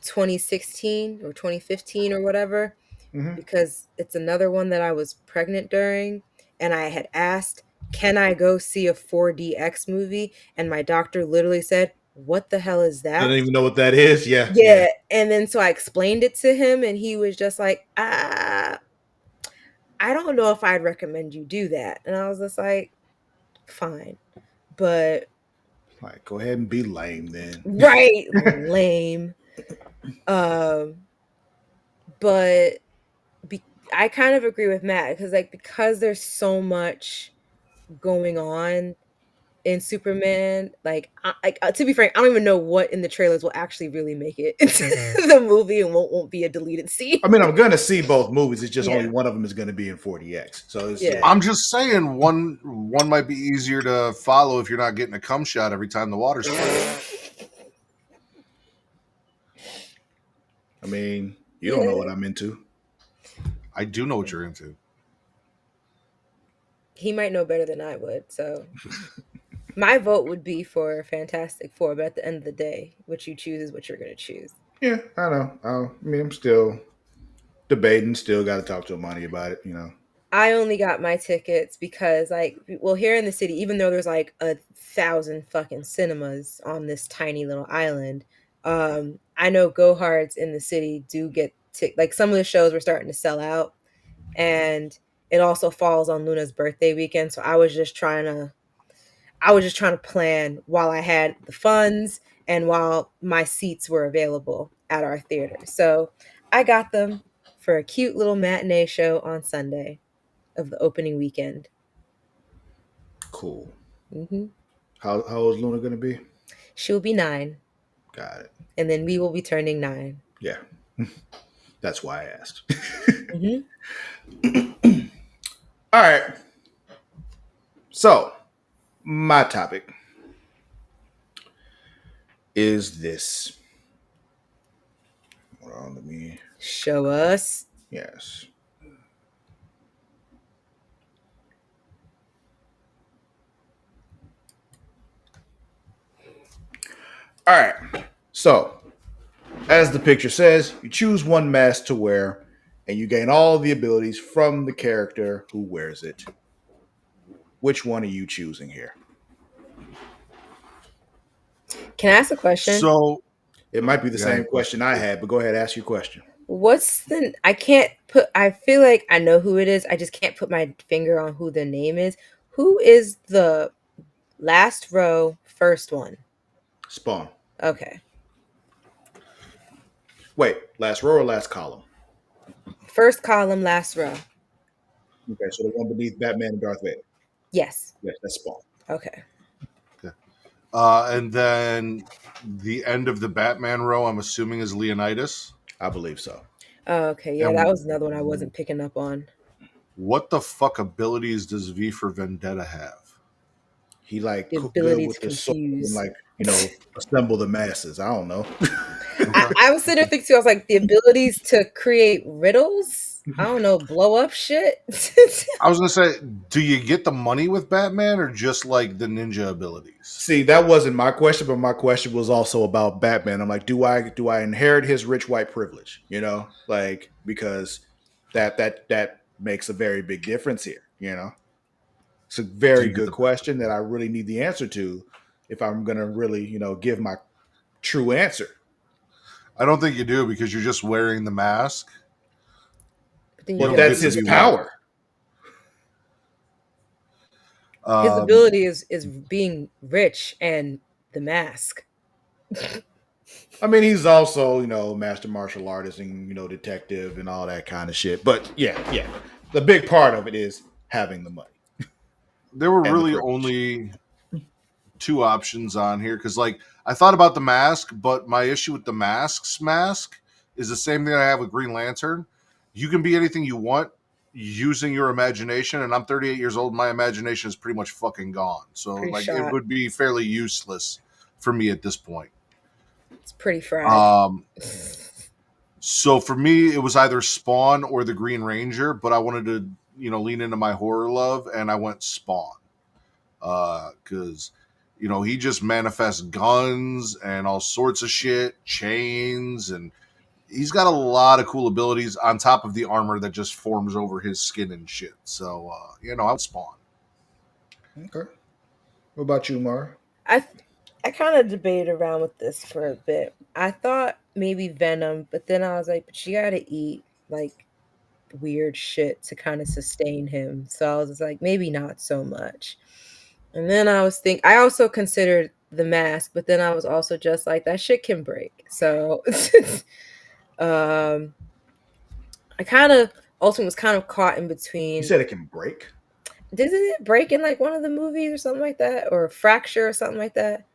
2016 or 2015 or whatever. Mm-hmm. Because it's another one that I was pregnant during, and I had asked, can I go see a 4DX movie? And my doctor literally said, what the hell is that? I don't even know what that is. Yeah. Yeah. And then so I explained it to him, and he was just like, I don't know if I'd recommend you do that. And I was just like, fine. But like, go ahead and be lame then. Right. Lame. But I kind of agree with Matt, because there's so much going on in Superman, to be frank, I don't even know what in the trailers will actually really make it into the movie and won't be a deleted scene. I mean, I'm gonna see both movies. It's just only one of them is gonna be in 4DX. So it's I'm just saying one might be easier to follow if you're not getting a cum shot every time the water's flowing. I mean, you don't know what I'm into. I do know what you're into. He might know better than I would. So my vote would be for Fantastic Four, but at the end of the day, what you choose is what you're going to choose. Yeah, I know. I mean, I'm still debating. Still got to talk to Amani about it. I only got my tickets because, here in the city, even though there's 1,000 fucking cinemas on this tiny little island, I know Go Hards in the city do get some of the shows were starting to sell out, and it also falls on Luna's birthday weekend. So I was just trying to plan while I had the funds and while my seats were available at our theater. So I got them for a cute little matinee show on Sunday of the opening weekend. Cool. Mm-hmm. How old is Luna going to be? She'll be 9. Got it. And then we will be turning 9. Yeah. That's why I asked. Mm-hmm. All right. So, my topic is this. Hold on, let me show us. Yes. All right. So, as the picture says, you choose one mask to wear, and you gain all the abilities from the character who wears it. Which one are you choosing here? Can I ask a question? So, it might be the same question I had, but go ahead, ask your question. What's the? I can't put. I feel like I know who it is. I just can't put my finger on who the name is. Who is the last row, first one? Spawn. Okay. Wait, last row or last column? First column, last row. Okay, so the one beneath Batman and Darth Vader. Yes. Yes, that's Spawn. Okay. And then the end of the Batman row, I'm assuming, is Leonidas. I believe so. Oh, okay. Yeah, that was another one I wasn't picking up on. What the fuck abilities does V for Vendetta have? He like the cook good with the sword and like, assemble the masses. I don't know. I was sitting there thinking too, I was like, the abilities to create riddles? I don't know, blow up shit. I was gonna say, do you get the money with Batman or just like the ninja abilities? See, that wasn't my question, but my question was also about Batman. I'm like, do I inherit his rich white privilege? Like, because that makes a very big difference here. It's a very good question that I really need the answer to if I'm gonna really, give my true answer. I don't think you do because you're just wearing the mask. But that's his power. His ability is being rich and the mask. I mean, he's also, master martial artist and, detective and all that kind of shit. But yeah. The big part of it is having the money. There were really only 2 options on here because, like, I thought about the mask, but my issue with the mask is the same thing I have with Green Lantern. You can be anything you want using your imagination, and I'm 38 years old. My imagination is pretty much fucking gone. So, it would be fairly useless for me at this point. It's pretty fried. So for me, it was either Spawn or the Green Ranger, but I wanted to, lean into my horror love, and I went Spawn. Because, he just manifests guns and all sorts of shit, chains, and he's got a lot of cool abilities on top of the armor that just forms over his skin and shit. So, I would Spawn. Okay. What about you, Mara? I kind of debated around with this for a bit. I thought maybe Venom, but then I was like, but you gotta eat like weird shit to kind of sustain him. So I was just like, maybe not so much. And then I also considered the mask, but then I was also just like, that shit can break. So I kind of ultimately was kind of caught in between. You said it can break? Doesn't it break in like one of the movies or something like that? Or a fracture or something like that?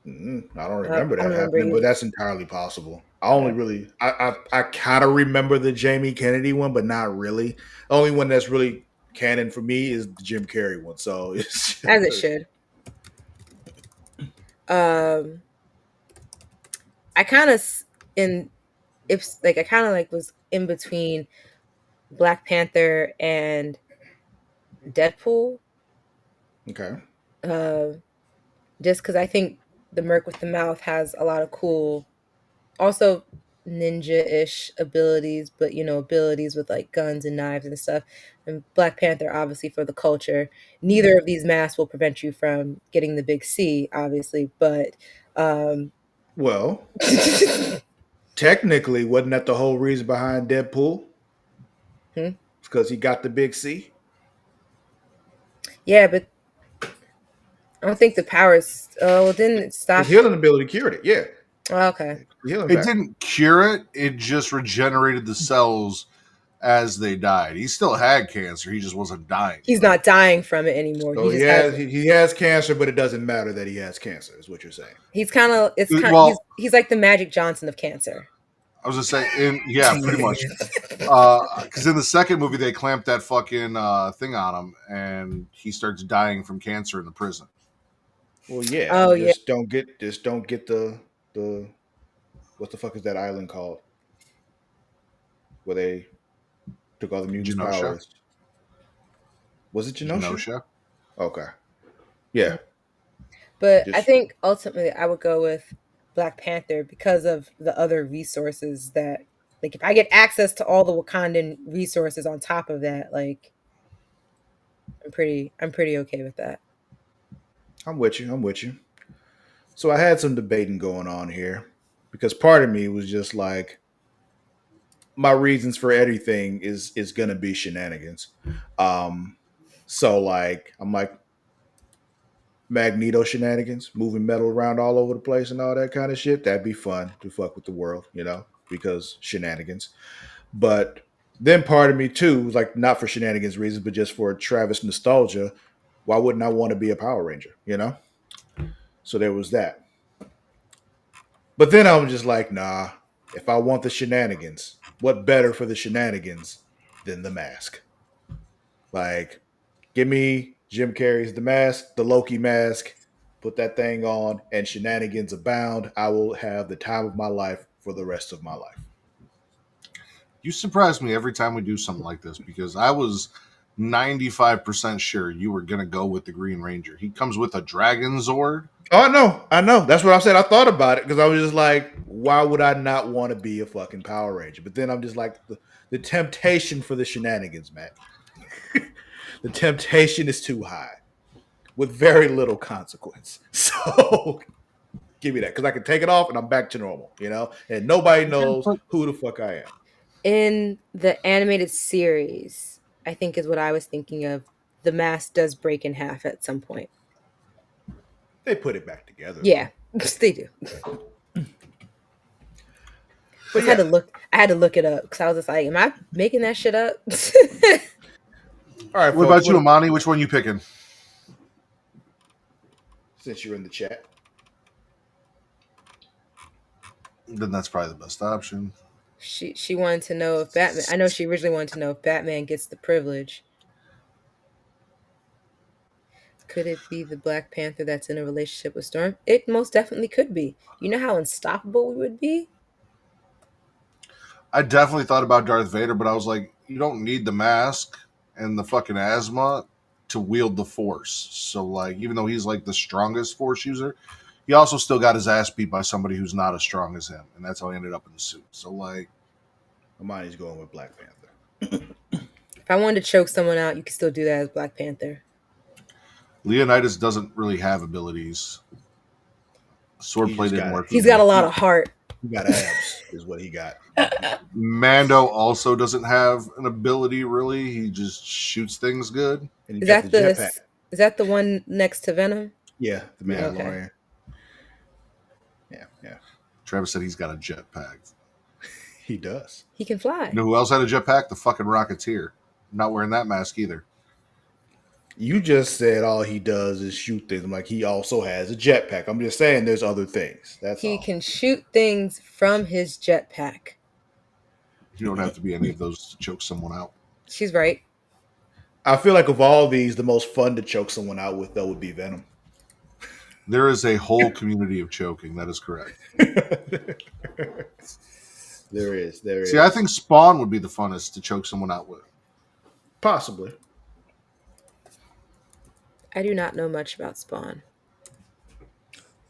I don't remember that happening, but that's entirely possible. I only really, I kind of remember the Jamie Kennedy one, but not really. The only one that's really canon for me is the Jim Carrey one. So it's as it should. I kind of was in between Black Panther and Deadpool. Okay. Just because I think the Merc with the Mouth has a lot of cool, also ninja-ish abilities, but abilities with like guns and knives and stuff. And Black Panther, obviously, for the culture. Neither of these masks will prevent you from getting the big C, obviously, but well, technically, wasn't that the whole reason behind Deadpool? It's because he got the big C. Yeah, but I don't think the powers. Oh, didn't it stop? His healing ability cured it. Yeah. Oh, okay. It didn't cure it. It just regenerated the cells as they died. He still had cancer. He just wasn't dying. He's not dying from it anymore. So he has cancer, but it doesn't matter that he has cancer, is what you're saying. He's kind of he's like the Magic Johnson of cancer. I was gonna say, yeah, pretty much. Because in the second movie, they clamped that fucking thing on him, and he starts dying from cancer in the prison. Well, yeah. Oh, just don't get the what the fuck is that island called? Where they took all the mutants' powers. Was it Genosha? Okay. Yeah. But I think ultimately I would go with Black Panther because of the other resources that, like, if I get access to all the Wakandan resources on top of that, like, I'm pretty okay with that. I'm with you. So I had some debating going on here because part of me was just like, my reasons for everything is gonna be shenanigans. So like I'm like Magneto shenanigans, moving metal around all over the place and all that kind of shit. That'd be fun to fuck with the world, because shenanigans. But then part of me too was like, not for shenanigans reasons, but just for Travis nostalgia. Why wouldn't I want to be a Power Ranger? So there was that. But then I'm just like, nah. If I want the shenanigans, what better for the shenanigans than the mask? Like, give me Jim Carrey's The Mask, the Loki mask, put that thing on, and shenanigans abound. I will have the time of my life for the rest of my life. You surprise me every time we do something like this because I was 95% sure you were going to go with the Green Ranger. He comes with a Dragon Zord. Oh, I know. That's what I said. I thought about it because I was just like, why would I not want to be a fucking Power Ranger? But then I'm just like, the temptation for the shenanigans, Matt. The temptation is too high with very little consequence. So give me that because I can take it off and I'm back to normal, and nobody knows who the fuck I am. In the animated series, I think is what I was thinking of. The mask does break in half at some point. They put it back together. Yeah, they do. But I had to look it up because I was just like, am I making that shit up? All right. What about you, Amani? Which one you picking? Since you're in the chat. Then that's probably the best option. She wanted to know if Batman... I know she originally wanted to know if Batman gets the privilege. Could it be the Black Panther that's in a relationship with Storm? It most definitely could be. You know how unstoppable we would be? I definitely thought about Darth Vader, but I was like, you don't need the mask and the fucking asthma to wield the Force. So, like, even though he's, like, the strongest Force user, he also still got his ass beat by somebody who's not as strong as him. And that's how he ended up in the suit. So, like... Amani's going with Black Panther. If I wanted to choke someone out, you could still do that as Black Panther. Leonidas doesn't really have abilities. Swordplay didn't work. He's got a lot of heart. He got abs, is what he got. Mando also doesn't have an ability, really. He just shoots things good. And is that the one next to Venom? Yeah, the Mandalorian. Okay. Yeah. Travis said he's got a jetpack. He does. He can fly. You know who else had a jetpack? The fucking Rocketeer. Not wearing that mask either. You just said all he does is shoot things. I'm like, he also has a jetpack. I'm just saying there's other things. He can shoot things from his jetpack. You don't have to be any of those to choke someone out. She's right. I feel like of all these, the most fun to choke someone out with, though, would be Venom. There is a whole community of choking. That is correct. There is. See, I think Spawn would be the funnest to choke someone out with. Possibly. I do not know much about Spawn.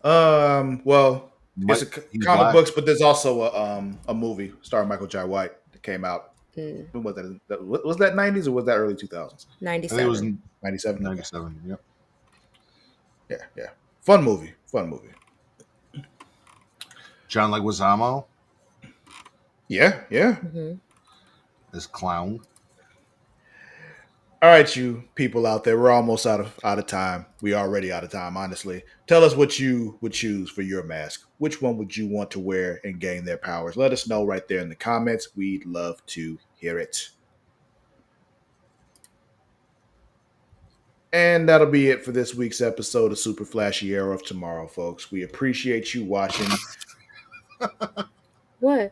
Well, it's comic books, but there's also a movie starring Michael Jai White that came out. When was that? Was that 90s or was that early 2000s? 97. I think it was 97. 97. Okay. Yep. Yeah. Fun movie. John Leguizamo. Yeah. Mm-hmm. This clown. All right, you people out there, we're almost out of time. We already out of time, honestly. Tell us what you would choose for your mask. Which one would you want to wear and gain their powers? Let us know right there in the comments. We'd love to hear it. And that'll be it for this week's episode of Super Flashy Arrow of Tomorrow, folks. We appreciate you watching. What?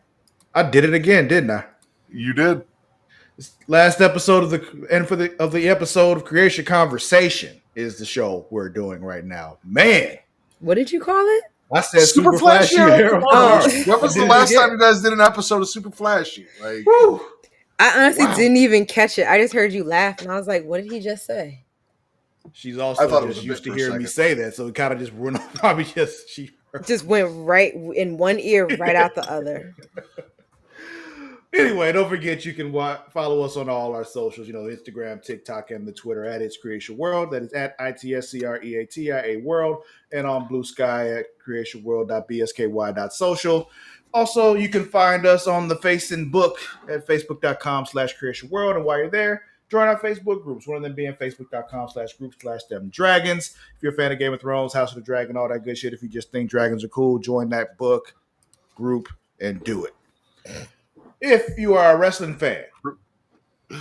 I did it again, didn't I? You did. Last episode of the episode of Creatia Conversation is the show we're doing right now. Man, what did you call it? I said Super Flashy Arrow. When was the last time you guys did an episode of Super Flashy? Like, I honestly didn't even catch it. I just heard you laugh, and I was like, "What did he just say?" She's also just used to hearing me say that, so it kind of just went on. Probably she just went right in one ear, right out the other. Anyway, don't forget you can follow us on all our socials. Instagram, TikTok, and the Twitter at It's Creatia World. That is at ITSCREATIA World, and on Blue Sky at creatiaworld.bsky.social. Also, you can find us on the Facebook at facebook.com/Creatia World. And while you're there, join our Facebook groups. One of them being facebook.com/group/them-dragons. If you're a fan of Game of Thrones, House of the Dragon, all that good shit, if you just think dragons are cool, join that book group and do it. If you are a wrestling fan, you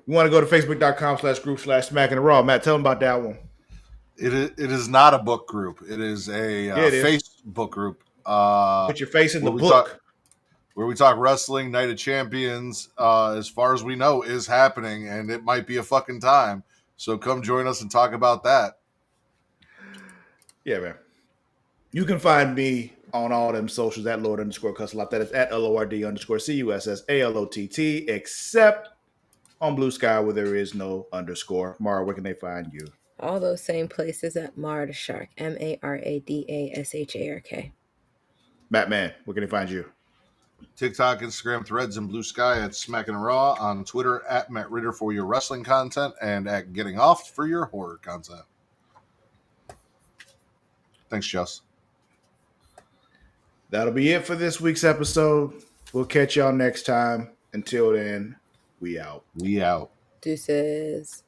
want to go to facebook.com/group/Smacking the Raw. Matt, tell them about that one. It is not a book group. It is a Facebook group. Put your face in the book. Where we talk wrestling. Night of Champions, as far as we know, is happening, and it might be a fucking time. So come join us and talk about that. Yeah, man. You can find me on all them socials at Lord_Cussalot. That is at LORD_CUSSALOTT, except on Blue Sky where there is no underscore. Mara, where can they find you? All those same places at Mara the Shark, MARADASHARK. Batman, where can they find you? TikTok, Instagram, Threads, and Blue Sky at Smackin' Raw. On Twitter at Matt Ritter for your wrestling content, and at Getting Off for your horror content. Thanks, Jess. That'll be it for this week's episode. We'll catch y'all next time. Until then, we out. We out. Deuces.